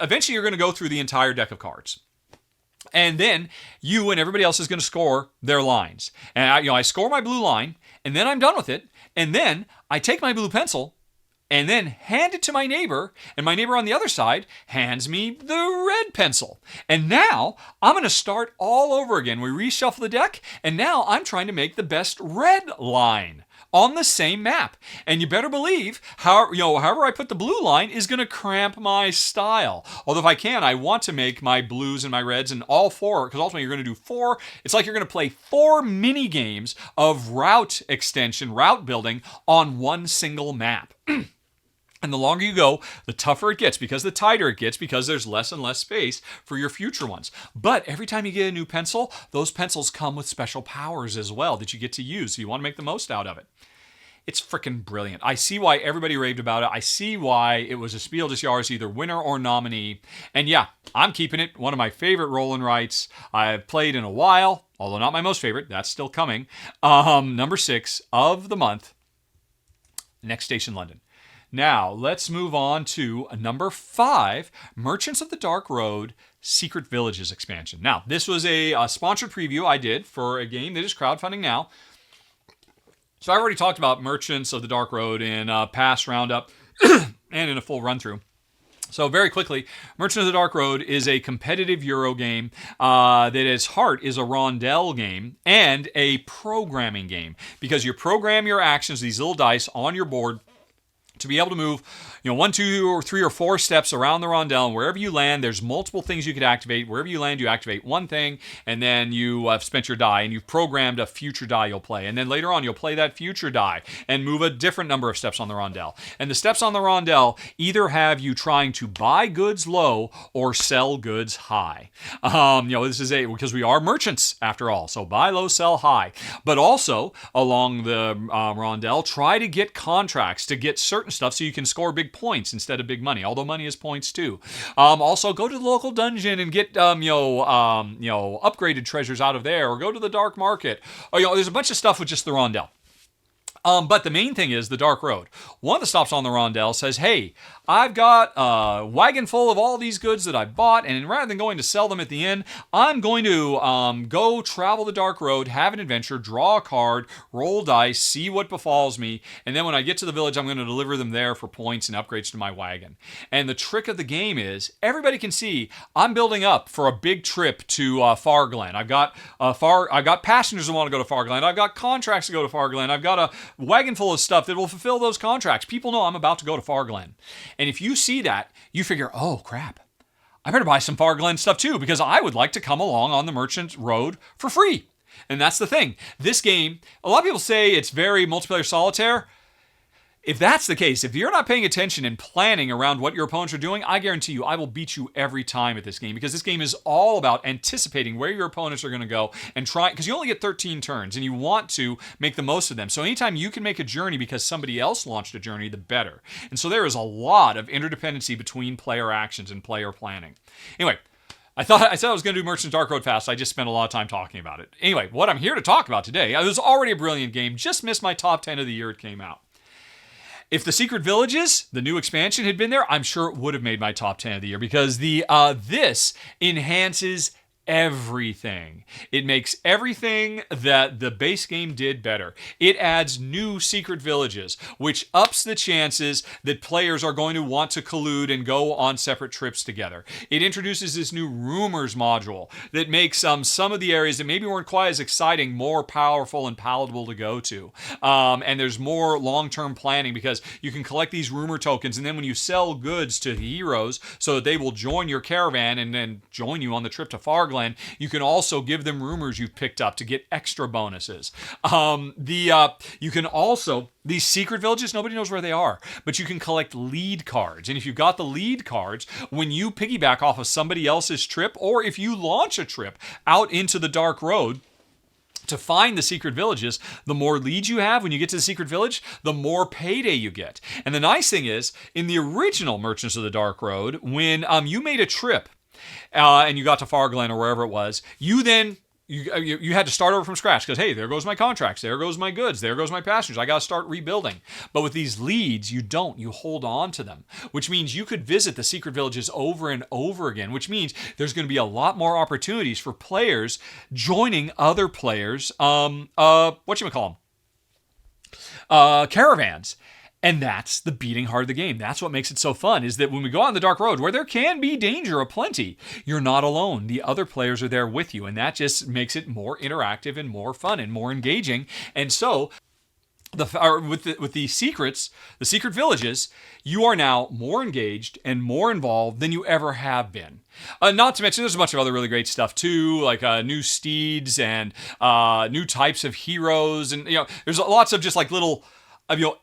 A: Eventually, you're going to go through the entire deck of cards. And then you and everybody else is going to score their lines. And I score my blue line, and then I'm done with it. And then I take my blue pencil and then hand it to my neighbor, and my neighbor on the other side hands me the red pencil. And now I'm going to start all over again. We reshuffle the deck, and now I'm trying to make the best red line on the same map. And you better believe, however I put the blue line is going to cramp my style. Although if I can, I want to make my blues and my reds and all 4, because ultimately you're going to do 4. It's like you're going to play 4 mini games of route extension, route building on one single map. And the longer you go, the tougher it gets, because the tighter it gets, because there's less and less space for your future ones. But every time you get a new pencil, those pencils come with special powers as well that you get to use. So you want to make the most out of it. It's freaking brilliant. I see why everybody raved about it. I see why it was a Spiel des Jahres, either winner or nominee. And yeah, I'm keeping it. One of my favorite roll and writes I've played in a while, although not my most favorite. That's still coming. Number 6 of the month, Next Station London. Now, let's move on to number 5, Merchants of the Dark Road Secret Villages expansion. Now, this was a sponsored preview I did for a game that is crowdfunding now. So I already talked about Merchants of the Dark Road in a past roundup and in a full run-through. So very quickly, Merchant of the Dark Road is a competitive Euro game that at its heart is a rondel game and a programming game, because you program your actions, these little dice on your board, to be able to move, 1, 2, or 3 or 4 steps around the rondel, and wherever you land, there's multiple things you could activate. Wherever you land, you activate one thing, and then you have spent your die, and you've programmed a future die you'll play. And then later on, you'll play that future die and move a different number of steps on the rondel. And the steps on the rondel either have you trying to buy goods low or sell goods high. This is because we are merchants after all, so buy low, sell high. But also, along the rondel, try to get contracts to get certain stuff so you can score big points instead of big money, although money is points too. Also, go to the local dungeon and get upgraded treasures out of there, or go to the dark market. There's a bunch of stuff with just the rondel. But the main thing is the Dark Road. One of the stops on the rondel says, hey, I've got a wagon full of all these goods that I bought, and rather than going to sell them at the inn, I'm going to go travel the Dark Road, have an adventure, draw a card, roll dice, see what befalls me, and then when I get to the village, I'm going to deliver them there for points and upgrades to my wagon. And the trick of the game is, everybody can see I'm building up for a big trip to Farglen. I've got passengers that want to go to Farglen. I've got contracts to go to Farglen. I've got a wagon full of stuff that will fulfill those contracts. People know I'm about to go to Farglen. And if you see that, you figure, oh crap, I better buy some Farglen stuff too, because I would like to come along on the merchant road for free. And that's the thing. This game, a lot of people say it's very multiplayer solitaire. If that's the case, if you're not paying attention and planning around what your opponents are doing, I guarantee you I will beat you every time at this game, because this game is all about anticipating where your opponents are going to go and try, because you only get 13 turns and you want to make the most of them. So anytime you can make a journey because somebody else launched a journey, the better. And so there is a lot of interdependency between player actions and player planning. Anyway, I said I was going to do Merchant's Dark Road fast. I just spent a lot of time talking about it. Anyway, what I'm here to talk about today, it was already a brilliant game, just missed my top 10 of the year it came out. If the Secret Villages, the new expansion, had been there, I'm sure it would have made my top 10 of the year, because this enhances everything. It makes everything that the base game did better. It adds new secret villages, which ups the chances that players are going to want to collude and go on separate trips together. It introduces this new rumors module that makes some of the areas that maybe weren't quite as exciting more powerful and palatable to go to. And there's more long-term planning, because you can collect these rumor tokens, and then when you sell goods to heroes so that they will join your caravan and then join you on the trip to Farglen, you can also give them rumors you've picked up to get extra bonuses. You can also, these secret villages, nobody knows where they are, but you can collect lead cards. And if you've got the lead cards, when you piggyback off of somebody else's trip, or if you launch a trip out into the Dark Road to find the secret villages, the more leads you have when you get to the secret village, the more payday you get. And the nice thing is, in the original Merchants of the Dark Road, when you made a trip and you got to Farglen or wherever it was, you had to start over from scratch, because, hey, there goes my contracts, there goes my goods, there goes my passengers, I got to start rebuilding. But with these leads, you don't. You hold on to them, which means you could visit the secret villages over and over again, which means there's going to be a lot more opportunities for players joining other players, caravans. And that's the beating heart of the game. That's what makes it so fun, is that when we go on the Dark Road, where there can be danger aplenty, you're not alone. The other players are there with you, and that just makes it more interactive and more fun and more engaging. And so, with the secret villages, you are now more engaged and more involved than you ever have been. Not to mention, there's a bunch of other really great stuff too, like new steeds and new types of heroes, and there's lots of just like little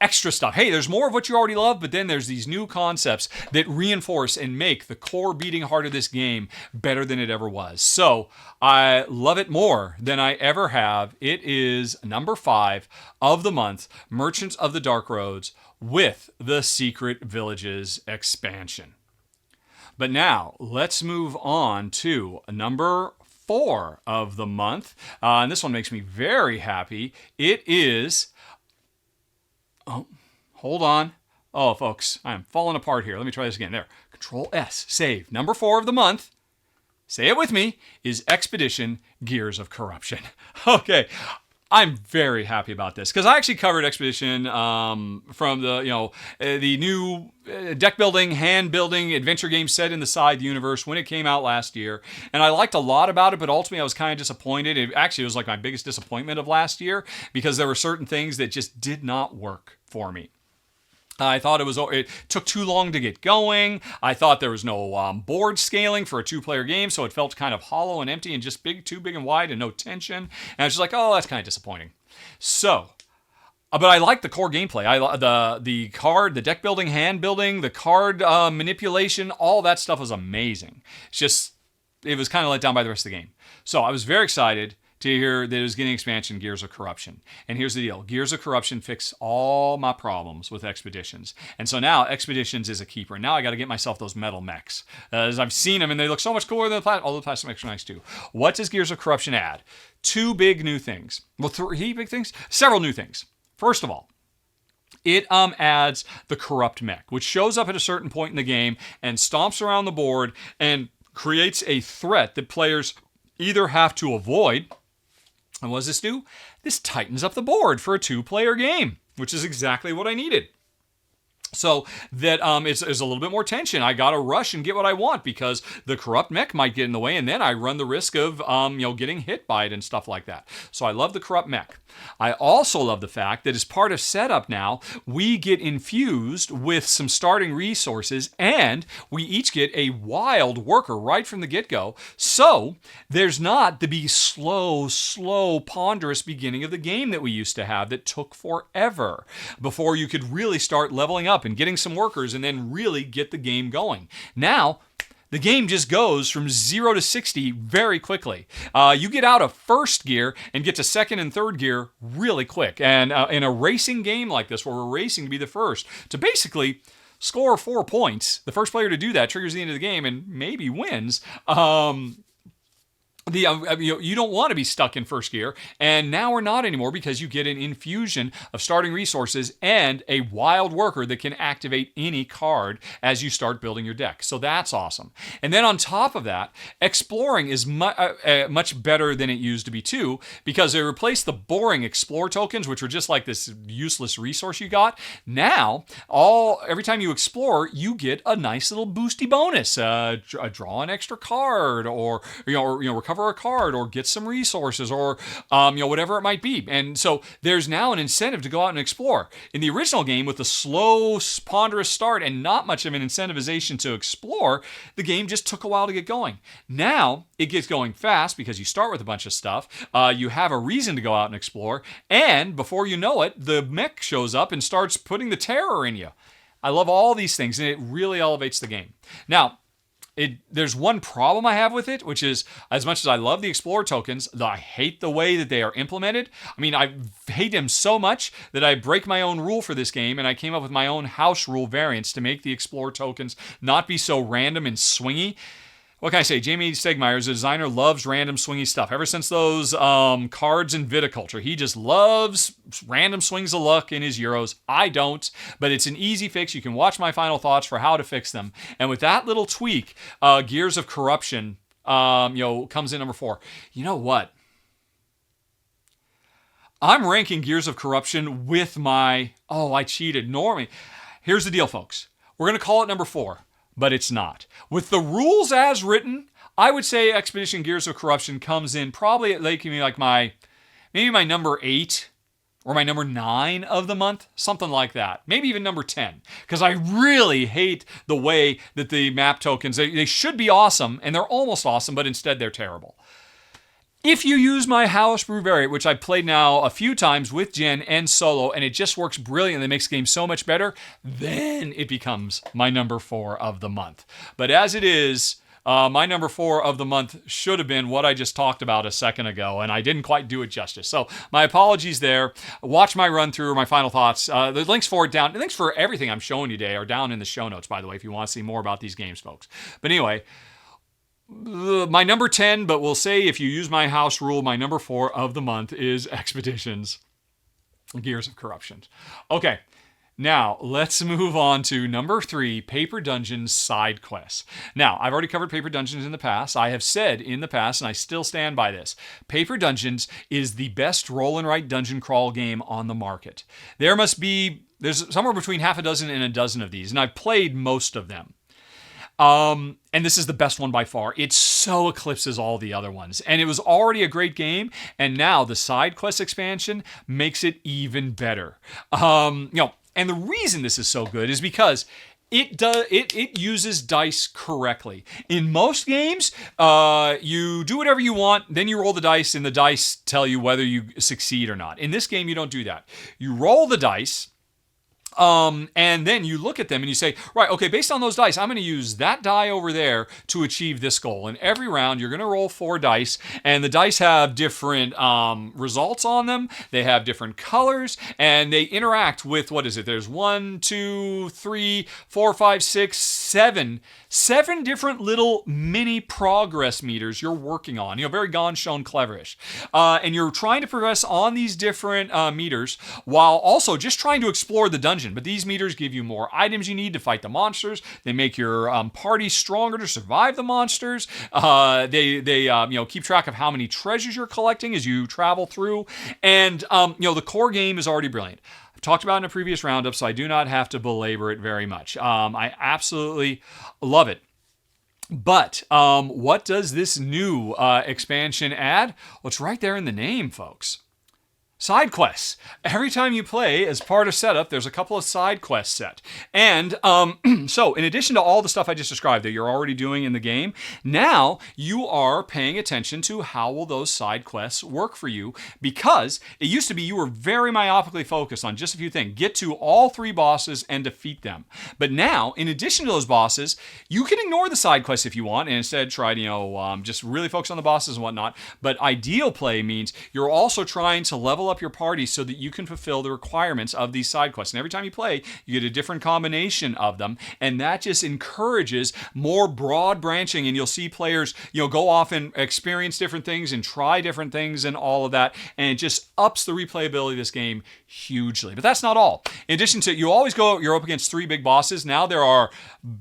A: extra stuff. Hey, there's more of what you already love, but then there's these new concepts that reinforce and make the core beating heart of this game better than it ever was. So I love it more than I ever have. It is number 5 of the month, Merchants of the Dark Roads with the Secret Villages expansion. But now let's move on to number 4 of the month. And this one makes me very happy. It is... Oh, hold on. Oh, folks, I'm falling apart here. Let me try this again. There. Control S. Save. Number 4 of the month, say it with me, is Expedition Gears of Corruption. Okay. I'm very happy about this, because I actually covered Expedition from the new deck building, hand building adventure game set in the Side universe when it came out last year, and I liked a lot about it, but ultimately I was kind of disappointed. It was like my biggest disappointment of last year, because there were certain things that just did not work for me. I thought it took too long to get going. I thought there was no board scaling for a 2-player game, so it felt kind of hollow and empty and just too big and wide and no tension. And I was just like, oh, that's kind of disappointing. So, but I like the core gameplay. The deck building, hand building, the card manipulation, all that stuff was amazing. It was kind of let down by the rest of the game. So I was very excited to hear that it was getting expansion Gears of Corruption. And here's the deal. Gears of Corruption fixed all my problems with Expeditions. And so now Expeditions is a keeper. Now I got to get myself those metal mechs. As I've seen them, and they look so much cooler than the plastic. All the plastic mechs are nice too. What does Gears of Corruption add? 2 big new things. Well, 3 big things? Several new things. First of all, it adds the Corrupt mech, which shows up at a certain point in the game and stomps around the board and creates a threat that players either have to avoid. And what does this do? This tightens up the board for a 2-player game, which is exactly what I needed. So that it's a little bit more tension. I got to rush and get what I want because the Corrupt mech might get in the way, and then I run the risk of getting hit by it and stuff like that. So I love the Corrupt mech. I also love the fact that as part of setup now, we get infused with some starting resources, and we each get a wild worker right from the get-go. So there's not the big slow, ponderous beginning of the game that we used to have that took forever before you could really start leveling up and getting some workers and then really get the game going. Now, the game just goes from 0 to 60 very quickly. You get out of first gear and get to second and third gear really quick. And in a racing game like this, where we're racing to be the first, to basically score 4 points, the first player to do that triggers the end of the game and maybe wins. You don't want to be stuck in first gear, and now we're not anymore because you get an infusion of starting resources and a wild worker that can activate any card as you start building your deck. So that's awesome. And then on top of that, exploring is much better than it used to be too, because they replaced the boring explore tokens, which were just like this useless resource you got. Now, every time you explore, you get a nice little boosty bonus, draw an extra card, or recover a card, or get some resources, or whatever it might be. And so there's now an incentive to go out and explore. In the original game, with the slow, ponderous start and not much of an incentivization to explore, the game just took a while to get going. Now it gets going fast because you start with a bunch of stuff. You have a reason to go out and explore, and before you know it, the mech shows up and starts putting the terror in you. I love all these things, and it really elevates the game. Now, there's one problem I have with it, which is, as much as I love the Explorer tokens, I hate the way that they are implemented. I mean, I hate them so much that I break my own rule for this game, and I came up with my own house rule variants to make the Explorer tokens not be so random and swingy. What can I say? Jamie Stegmaier, as a designer, loves random swingy stuff. Ever since those cards in Viticulture, he just loves random swings of luck in his Euros. I don't, but it's an easy fix. You can watch my final thoughts for how to fix them. And with that little tweak, Gears of Corruption, comes in number 4. You know what? I'm ranking Gears of Corruption with my, I cheated, normally. Here's the deal, folks. We're going to call it number 4. But it's not. With the rules as written, I would say Expedition Gears of Corruption comes in probably at like my number 8 or my number 9 of the month, something like that. Maybe even number 10, because I really hate the way that the map tokens, they should be awesome, and they're almost awesome, but instead they're terrible. If you use my house brew variant, which I've played now a few times with Jen and solo, and it just works brilliantly, it makes the game so much better, then it becomes my number 4 of the month. But as it is, my number 4 of the month should have been what I just talked about a second ago, and I didn't quite do it justice. So my apologies there. Watch my run through, my final thoughts. The links for it down. The links for everything I'm showing you today are down in the show notes, by the way, if you want to see more about these games, folks. But anyway, my number 10, but we'll say if you use my house rule, my number 4 of the month is Expeditions Gears of Corruption. Okay, now let's move on to number 3, Paper Dungeons Side Quests. Now, I've already covered Paper Dungeons in the past. I have said in the past, and I still stand by this, Paper Dungeons is the best roll and write dungeon crawl game on the market. There's somewhere between half a dozen and a dozen of these, and I've played most of them. And this is the best one by far. It so eclipses all the other ones. And it was already a great game, and now the Side Quest expansion makes it even better. And the reason this is so good is because it uses dice correctly. In most games, you do whatever you want, then you roll the dice, and the dice tell you whether you succeed or not. In this game, you don't do that. You roll the dice, and then you look at them and you say, right, okay, based on those dice, I'm going to use that die over there to achieve this goal. And every round, you're going to roll 4 dice, and the dice have different results on them. They have different colors, and they interact with, what is it? There's 1, 2, 3, 4, 5, 6, 7 different little mini progress meters you're working on. Very gone, shown, cleverish. And you're trying to progress on these different meters while also just trying to explore the dungeon. But these meters give you more items you need to fight the monsters. They make your party stronger to survive the monsters. They keep track of how many treasures you're collecting as you travel through. And the core game is already brilliant. I've talked about it in a previous roundup, so I do not have to belabor it very much. I absolutely love it. But what does this new expansion add? Well, it's right there in the name, folks. Side quests. Every time you play as part of setup, there's a couple of side quests set. And so in addition to all the stuff I just described that you're already doing in the game, now you are paying attention to how will those side quests work for you, because it used to be you were very myopically focused on just a few things. Get to all 3 bosses and defeat them. But now, in addition to those bosses, you can ignore the side quests if you want and instead try to just really focus on the bosses and whatnot. But ideal play means you're also trying to level up your party so that you can fulfill the requirements of these side quests. And every time you play, you get a different combination of them, and that just encourages more broad branching, and you'll see players, go off and experience different things and try different things and all of that, and it just ups the replayability of this game hugely. But that's not all. In addition to, you're up against 3 big bosses. Now there are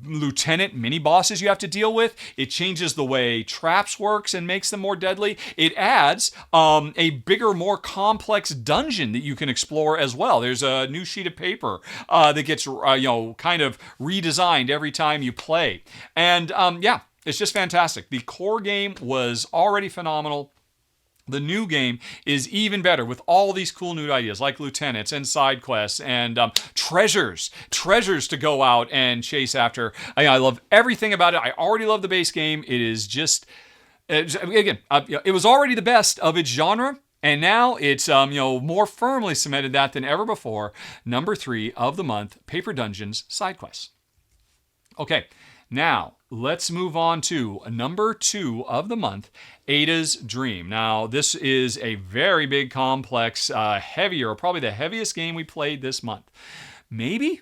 A: lieutenant mini bosses you have to deal with. It changes the way traps works and makes them more deadly. It adds a bigger, more complex dungeon that you can explore as well. There's a new sheet of paper that gets kind of redesigned every time you play. And it's just fantastic. The core game was already phenomenal. The new game is even better with all these cool new ideas like lieutenants and side quests and treasures to go out and chase after. I love everything about it. I already love the base game. It is just, it was already the best of its genre. And now it's more firmly cemented that than ever before. Number 3 of the month, Paper Dungeons Side Quests. Okay, now let's move on to number 2 of the month, Ada's Dream. Now this is a very big, complex, heavier, probably the heaviest game we played this month. Maybe?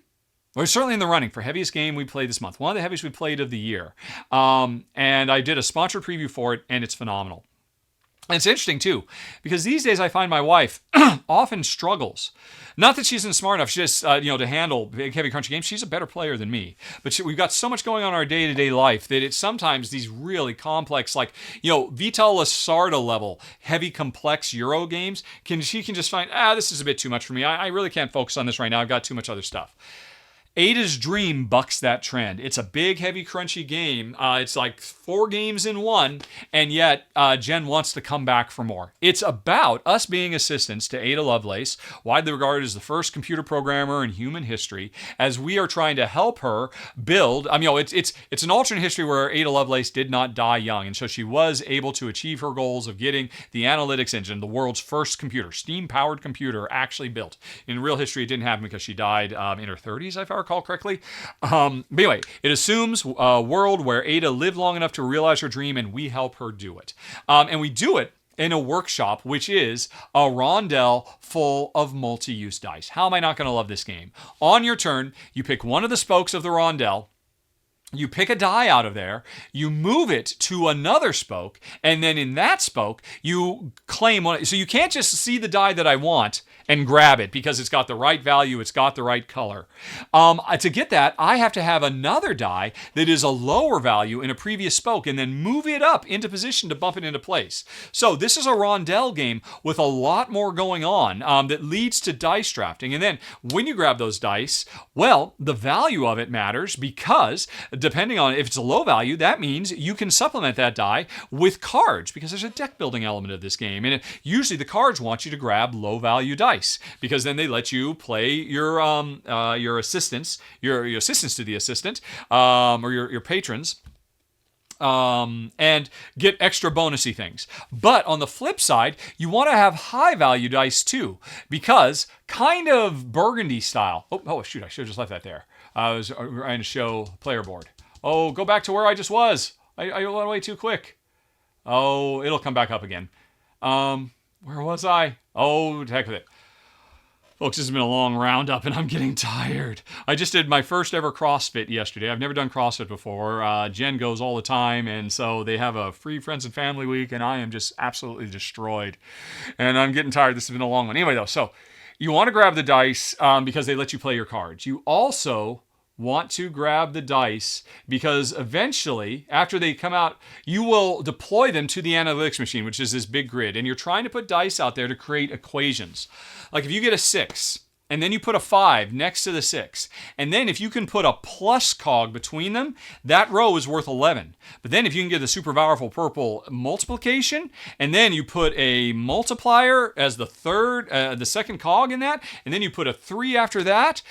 A: We're certainly in the running for heaviest game we played this month. One of the heaviest we played of the year. And I did a sponsored preview for it, and it's phenomenal. And it's interesting, too, because these days I find my wife often struggles. Not that she isn't smart enough, she just, to handle big, heavy, crunchy games. She's a better player than me. But we've got so much going on in our day-to-day life that it's sometimes these really complex, like, Vital Lacerda level, heavy, complex Euro games, she can just find, this is a bit too much for me. I really can't focus on this right now. I've got too much other stuff. Ada's Dream bucks that trend. It's a big, heavy, crunchy game. It's like 4 games in one, and yet Jen wants to come back for more. It's about us being assistants to Ada Lovelace, widely regarded as the first computer programmer in human history, as we are trying to help her build. It's an alternate history where Ada Lovelace did not die young, and so she was able to achieve her goals of getting the analytics engine, the world's first computer, steam-powered computer, actually built. In real history, it didn't happen because she died in her 30s, if I recall correctly. But anyway, it assumes a world where Ada lived long enough to realize her dream, and we help her do it. And we do it in a workshop, which is a rondel full of multi-use dice. How am I not going to love this game? On your turn, you pick one of the spokes of the rondel, you pick a die out of there, you move it to another spoke, and then in that spoke, you claim one. So you can't just see the die that I want and grab it because it's got the right value, it's got the right color. To get that, I have to have another die that is a lower value in a previous spoke and then move it up into position to bump it into place. So this is a rondel game with a lot more going on that leads to dice drafting. And then when you grab those dice, well, the value of it matters because depending on if it's a low value, that means you can supplement that die with cards because there's a deck building element of this game. And usually the cards want you to grab low value dice because then they let you play your assistants, your assistants to the assistant, or your patrons. And get extra bonusy things. But on the flip side, you want to have high value dice too, because kind of Burgundy style. Oh shoot, I should have just left that there. I was trying to show player board. Oh, go back to where I just was. I went away too quick. Oh, it'll come back up again. Where was I? Oh, heck with it. Folks, this has been a long roundup and I'm getting tired. I just did my first ever CrossFit yesterday. I've never done CrossFit before. Jen goes all the time, and so they have a free friends and family week, and I am just absolutely destroyed. And I'm getting tired. This has been a long one. Anyway, though, so you want to grab the dice because they let you play your cards. You also want to grab the dice because eventually, after they come out, you will deploy them to the analytics machine, which is this big grid, and you're trying to put dice out there to create equations. Like if you get a 6, and then you put a 5 next to the 6, and then if you can put a plus cog between them, that row is worth 11. But then if you can get the super powerful purple multiplication, and then you put a multiplier as the second cog in that, and then you put a 3 after that,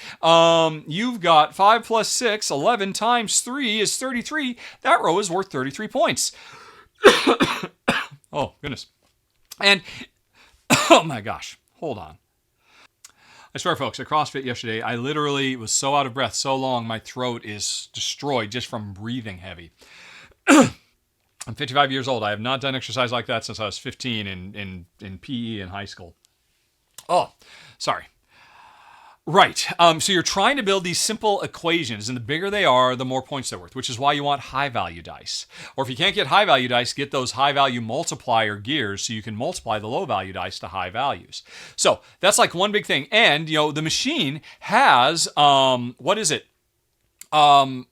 A: you've got 5 plus 6, 11 times 3 is 33. That row is worth 33 points. Oh, goodness. And, oh my gosh, hold on. I swear, folks, at CrossFit yesterday, I literally was so out of breath, so long, my throat is destroyed just from breathing heavy. I'm 55 years old. I have not done exercise like that since I was 15 in PE in high school. Oh, sorry. Right. So you're trying to build these simple equations, and the bigger they are, the more points they're worth, which is why you want high-value dice. Or if you can't get high-value dice, get those high-value multiplier gears so you can multiply the low-value dice to high values. So that's like one big thing. And, the machine has,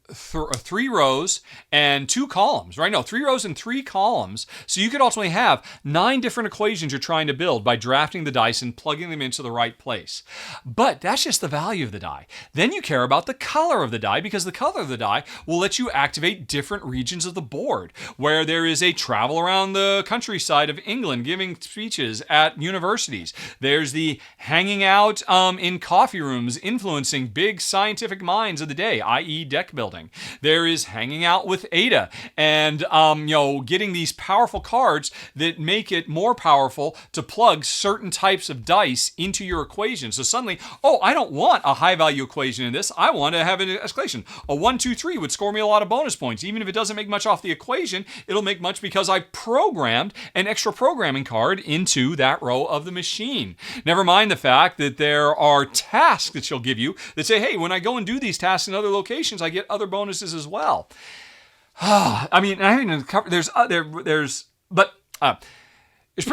A: 3 rows and 2 columns, right? No, 3 rows and 3 columns. So you could ultimately have 9 different equations you're trying to build by drafting the dice and plugging them into the right place. But that's just the value of the die. Then you care about the color of the die because the color of the die will let you activate different regions of the board. Where there is a travel around the countryside of England giving speeches at universities. There's the hanging out in coffee rooms influencing big scientific minds of the day, i.e. deck building. There is hanging out with Ada and, getting these powerful cards that make it more powerful to plug certain types of dice into your equation. So suddenly, I don't want a high value equation in this. I want to have an escalation. A 1, 2, 3 would score me a lot of bonus points. Even if it doesn't make much off the equation, it'll make much because I programmed an extra programming card into that row of the machine. Never mind the fact that there are tasks that she'll give you that say, hey, when I go and do these tasks in other locations, I get other bonuses as well. I mean, I haven't even covered. There's pretty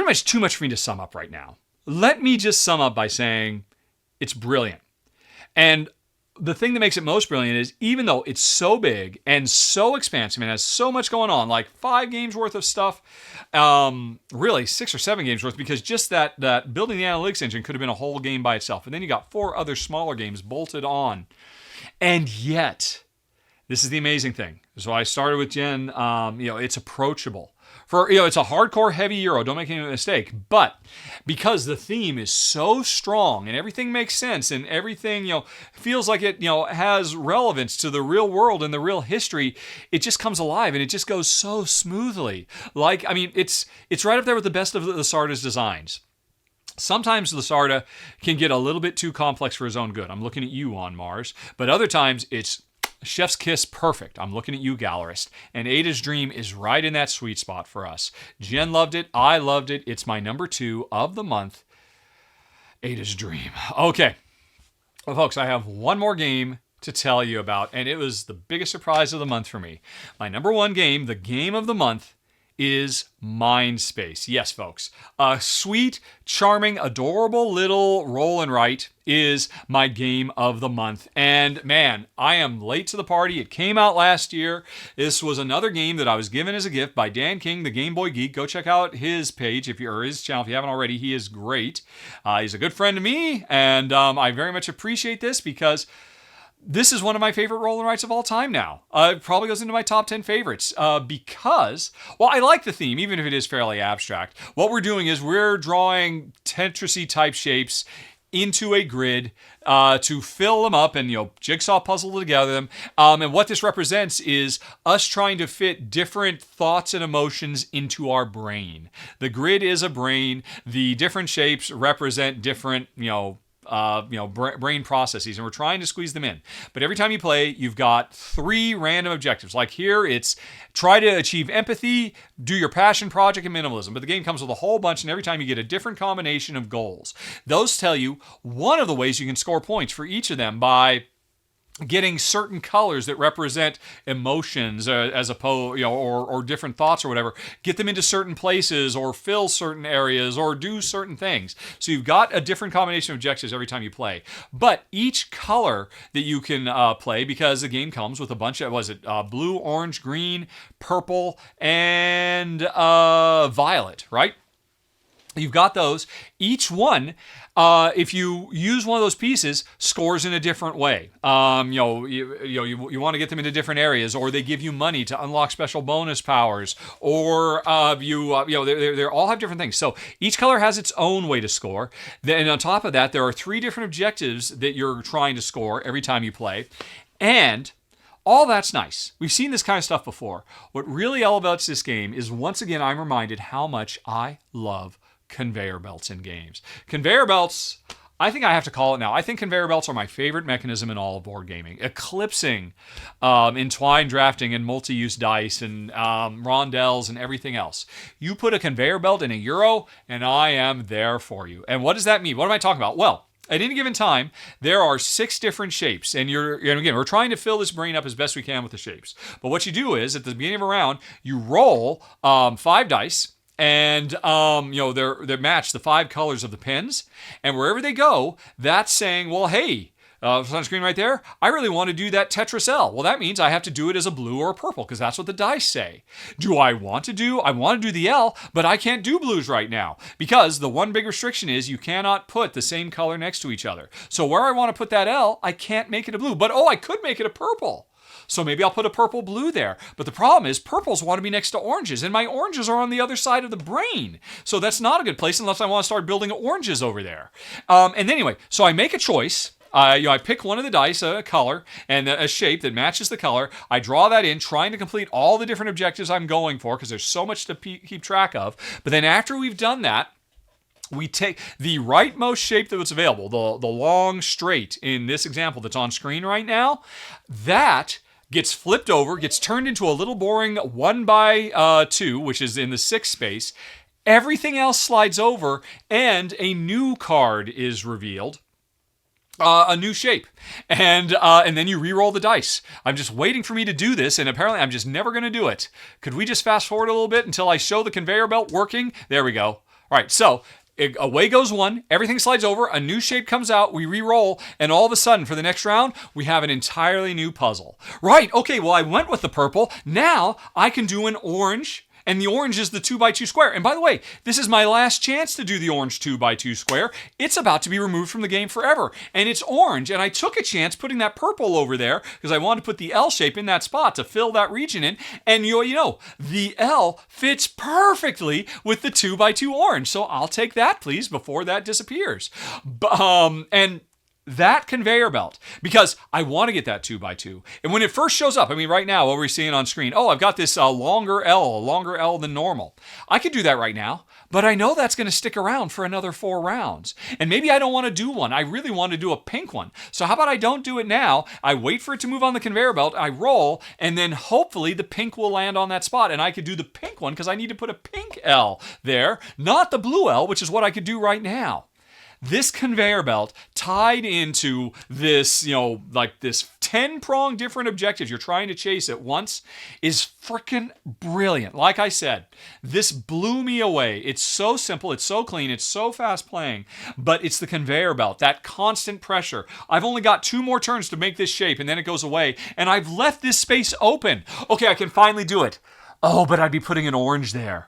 A: much too much for me to sum up right now. Let me just sum up by saying it's brilliant. And the thing that makes it most brilliant is even though it's so big and so expansive and has so much going on, like 5 games worth of stuff, really 6 or 7 games worth, because just that building the analytics engine could have been a whole game by itself. And then you got 4 other smaller games bolted on. And yet, this is the amazing thing. So I started with Jen, it's approachable. It's a hardcore heavy Euro, don't make any mistake. But because the theme is so strong and everything makes sense and everything, feels like it, has relevance to the real world and the real history, it just comes alive and it just goes so smoothly. It's right up there with the best of the Sarda's designs. Sometimes Lasarda can get a little bit too complex for his own good. I'm looking at you on Mars. But other times, it's chef's kiss perfect. I'm looking at you, Gallerist. And Ada's Dream is right in that sweet spot for us. Jen loved it. I loved it. It's my number 2 of the month. Ada's Dream. Okay. Well, folks, I have one more game to tell you about. And it was the biggest surprise of the month for me. My number 1 game, the game of the month, is Mindspace. Yes, folks. A sweet, charming, adorable little roll and write is my game of the month. And man, I am late to the party. It came out last year. This was another game that I was given as a gift by Dan King, the Game Boy Geek. Go check out his page or his channel if you haven't already. He is great. He's a good friend to me, and I very much appreciate this because this is one of my favorite roll and writes of all time now. It probably goes into my top 10 favorites because, well, I like the theme, even if it is fairly abstract. What we're doing is we're drawing Tetris-y type shapes into a grid to fill them up and, jigsaw puzzle together them. And what this represents is us trying to fit different thoughts and emotions into our brain. The grid is a brain. The different shapes represent different, brain processes, and we're trying to squeeze them in. But every time you play, you've got 3 random objectives. Like here, it's try to achieve empathy, do your passion project, and minimalism. But the game comes with a whole bunch, and every time you get a different combination of goals. Those tell you one of the ways you can score points for each of them by getting certain colors that represent emotions as opposed, or different thoughts or whatever, get them into certain places or fill certain areas or do certain things. So you've got a different combination of objectives every time you play. But each color that you can play, because the game comes with a bunch of, blue, orange, green, purple, and violet, right? You've got those. Each one, if you use one of those pieces, scores in a different way. You want to get them into different areas, or they give you money to unlock special bonus powers, or they all have different things. So each color has its own way to score. Then on top of that, there are 3 different objectives that you're trying to score every time you play, and all that's nice. We've seen this kind of stuff before. What really elevates this game is, once again, I'm reminded how much I love conveyor belts in games. Conveyor belts, I think I have to call it now. I think conveyor belts are my favorite mechanism in all of board gaming, eclipsing entwined drafting and multi-use dice and rondels and everything else. You put a conveyor belt in a Euro, and I am there for you. And what does that mean? What am I talking about? Well, at any given time, there are 6 different shapes, and again, we're trying to fill this brain up as best we can with the shapes. But what you do is, at the beginning of a round, you roll 5 dice, and they match the 5 colors of the pins, and wherever they go, that's saying, well, hey, it's on screen right there, I really want to do that Tetris L. Well, that means I have to do it as a blue or a purple, because that's what the dice say. I want to do the L, but I can't do blues right now, because the one big restriction is you cannot put the same color next to each other. So where I want to put that L, I can't make it a blue, but I could make it a purple. So maybe I'll put a purple blue there. But the problem is purples want to be next to oranges, and my oranges are on the other side of the brain. So that's not a good place unless I want to start building oranges over there. And anyway, so I make a choice. I pick one of the dice, a color, and a shape that matches the color. I draw that in, trying to complete all the different objectives I'm going for, because there's so much to keep track of. But then after we've done that, we take the rightmost shape that was available, the long straight in this example that's on screen right now, that gets flipped over, gets turned into a little boring 1x2, which is in the 6 space. Everything else slides over, and a new card is revealed. A new shape. And then you re-roll the dice. I'm just waiting for me to do this, and apparently I'm just never going to do it. Could we just fast forward a little bit until I show the conveyor belt working? There we go. All right, so away goes one, everything slides over, a new shape comes out, we re-roll, and all of a sudden, for the next round, we have an entirely new puzzle. Right, okay, well, I went with the purple. Now I can do an orange, and the orange is the 2x2 square. And by the way, this is my last chance to do the orange 2x2 square. It's about to be removed from the game forever, and it's orange, and I took a chance putting that purple over there because I wanted to put the L shape in that spot to fill that region in, and the L fits perfectly with the 2x2 orange, so I'll take that, please, before that disappears. And that conveyor belt, because I want to get that 2x2. And when it first shows up, right now, what we're seeing on screen, I've got this longer L than normal. I could do that right now, but I know that's going to stick around for another 4 rounds. And maybe I don't want to do one. I really want to do a pink one. So how about I don't do it now? I wait for it to move on the conveyor belt, I roll, and then hopefully the pink will land on that spot, and I could do the pink one because I need to put a pink L there, not the blue L, which is what I could do right now. This conveyor belt tied into this, this 10-pronged different objectives you're trying to chase at once is freaking brilliant. Like I said, this blew me away. It's so simple, it's so clean, it's so fast playing, but it's the conveyor belt, that constant pressure. I've only got 2 more turns to make this shape, and then it goes away, and I've left this space open. Okay, I can finally do it. Oh, but I'd be putting an orange there.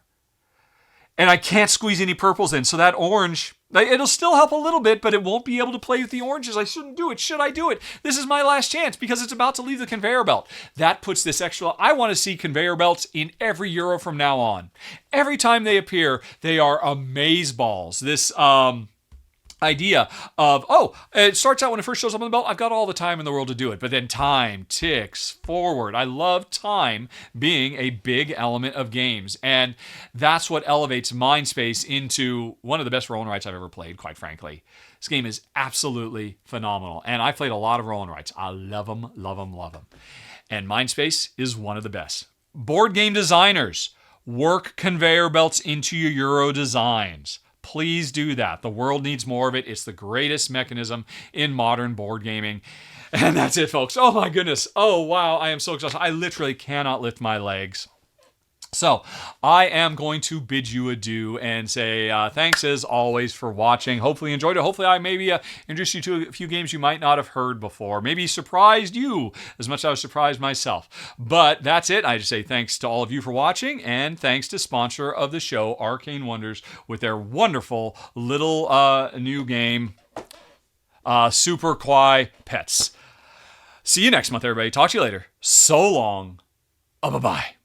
A: And I can't squeeze any purples in, so that orange, it'll still help a little bit, but it won't be able to play with the oranges. I shouldn't do it. Should I do it? This is my last chance because it's about to leave the conveyor belt. That puts this extra... I want to see conveyor belts in every Euro from now on. Every time they appear, they are amazeballs. This... idea of, it starts out when it first shows up on the belt, I've got all the time in the world to do it, but then time ticks forward. I love time being a big element of games, and that's what elevates Mindspace into one of the best roll and writes I've ever played, quite frankly. This game is absolutely phenomenal, and I've played a lot of roll and writes. I love them, love them, love them. And Mindspace is one of the best. Board game designers, work conveyor belts into your Euro designs. Please do that. The world needs more of it. It's the greatest mechanism in modern board gaming. And that's it, folks. Oh my goodness. Oh wow, I am so exhausted. I literally cannot lift my legs. So I am going to bid you adieu and say thanks as always for watching. Hopefully you enjoyed it. Hopefully I maybe introduced you to a few games you might not have heard before. Maybe surprised you as much as I was surprised myself. But that's it. I just say thanks to all of you for watching, and thanks to sponsor of the show, Arcane Wonders, with their wonderful little new game, Super Kawaii Pets. See you next month, everybody. Talk to you later. So long. Bye-bye.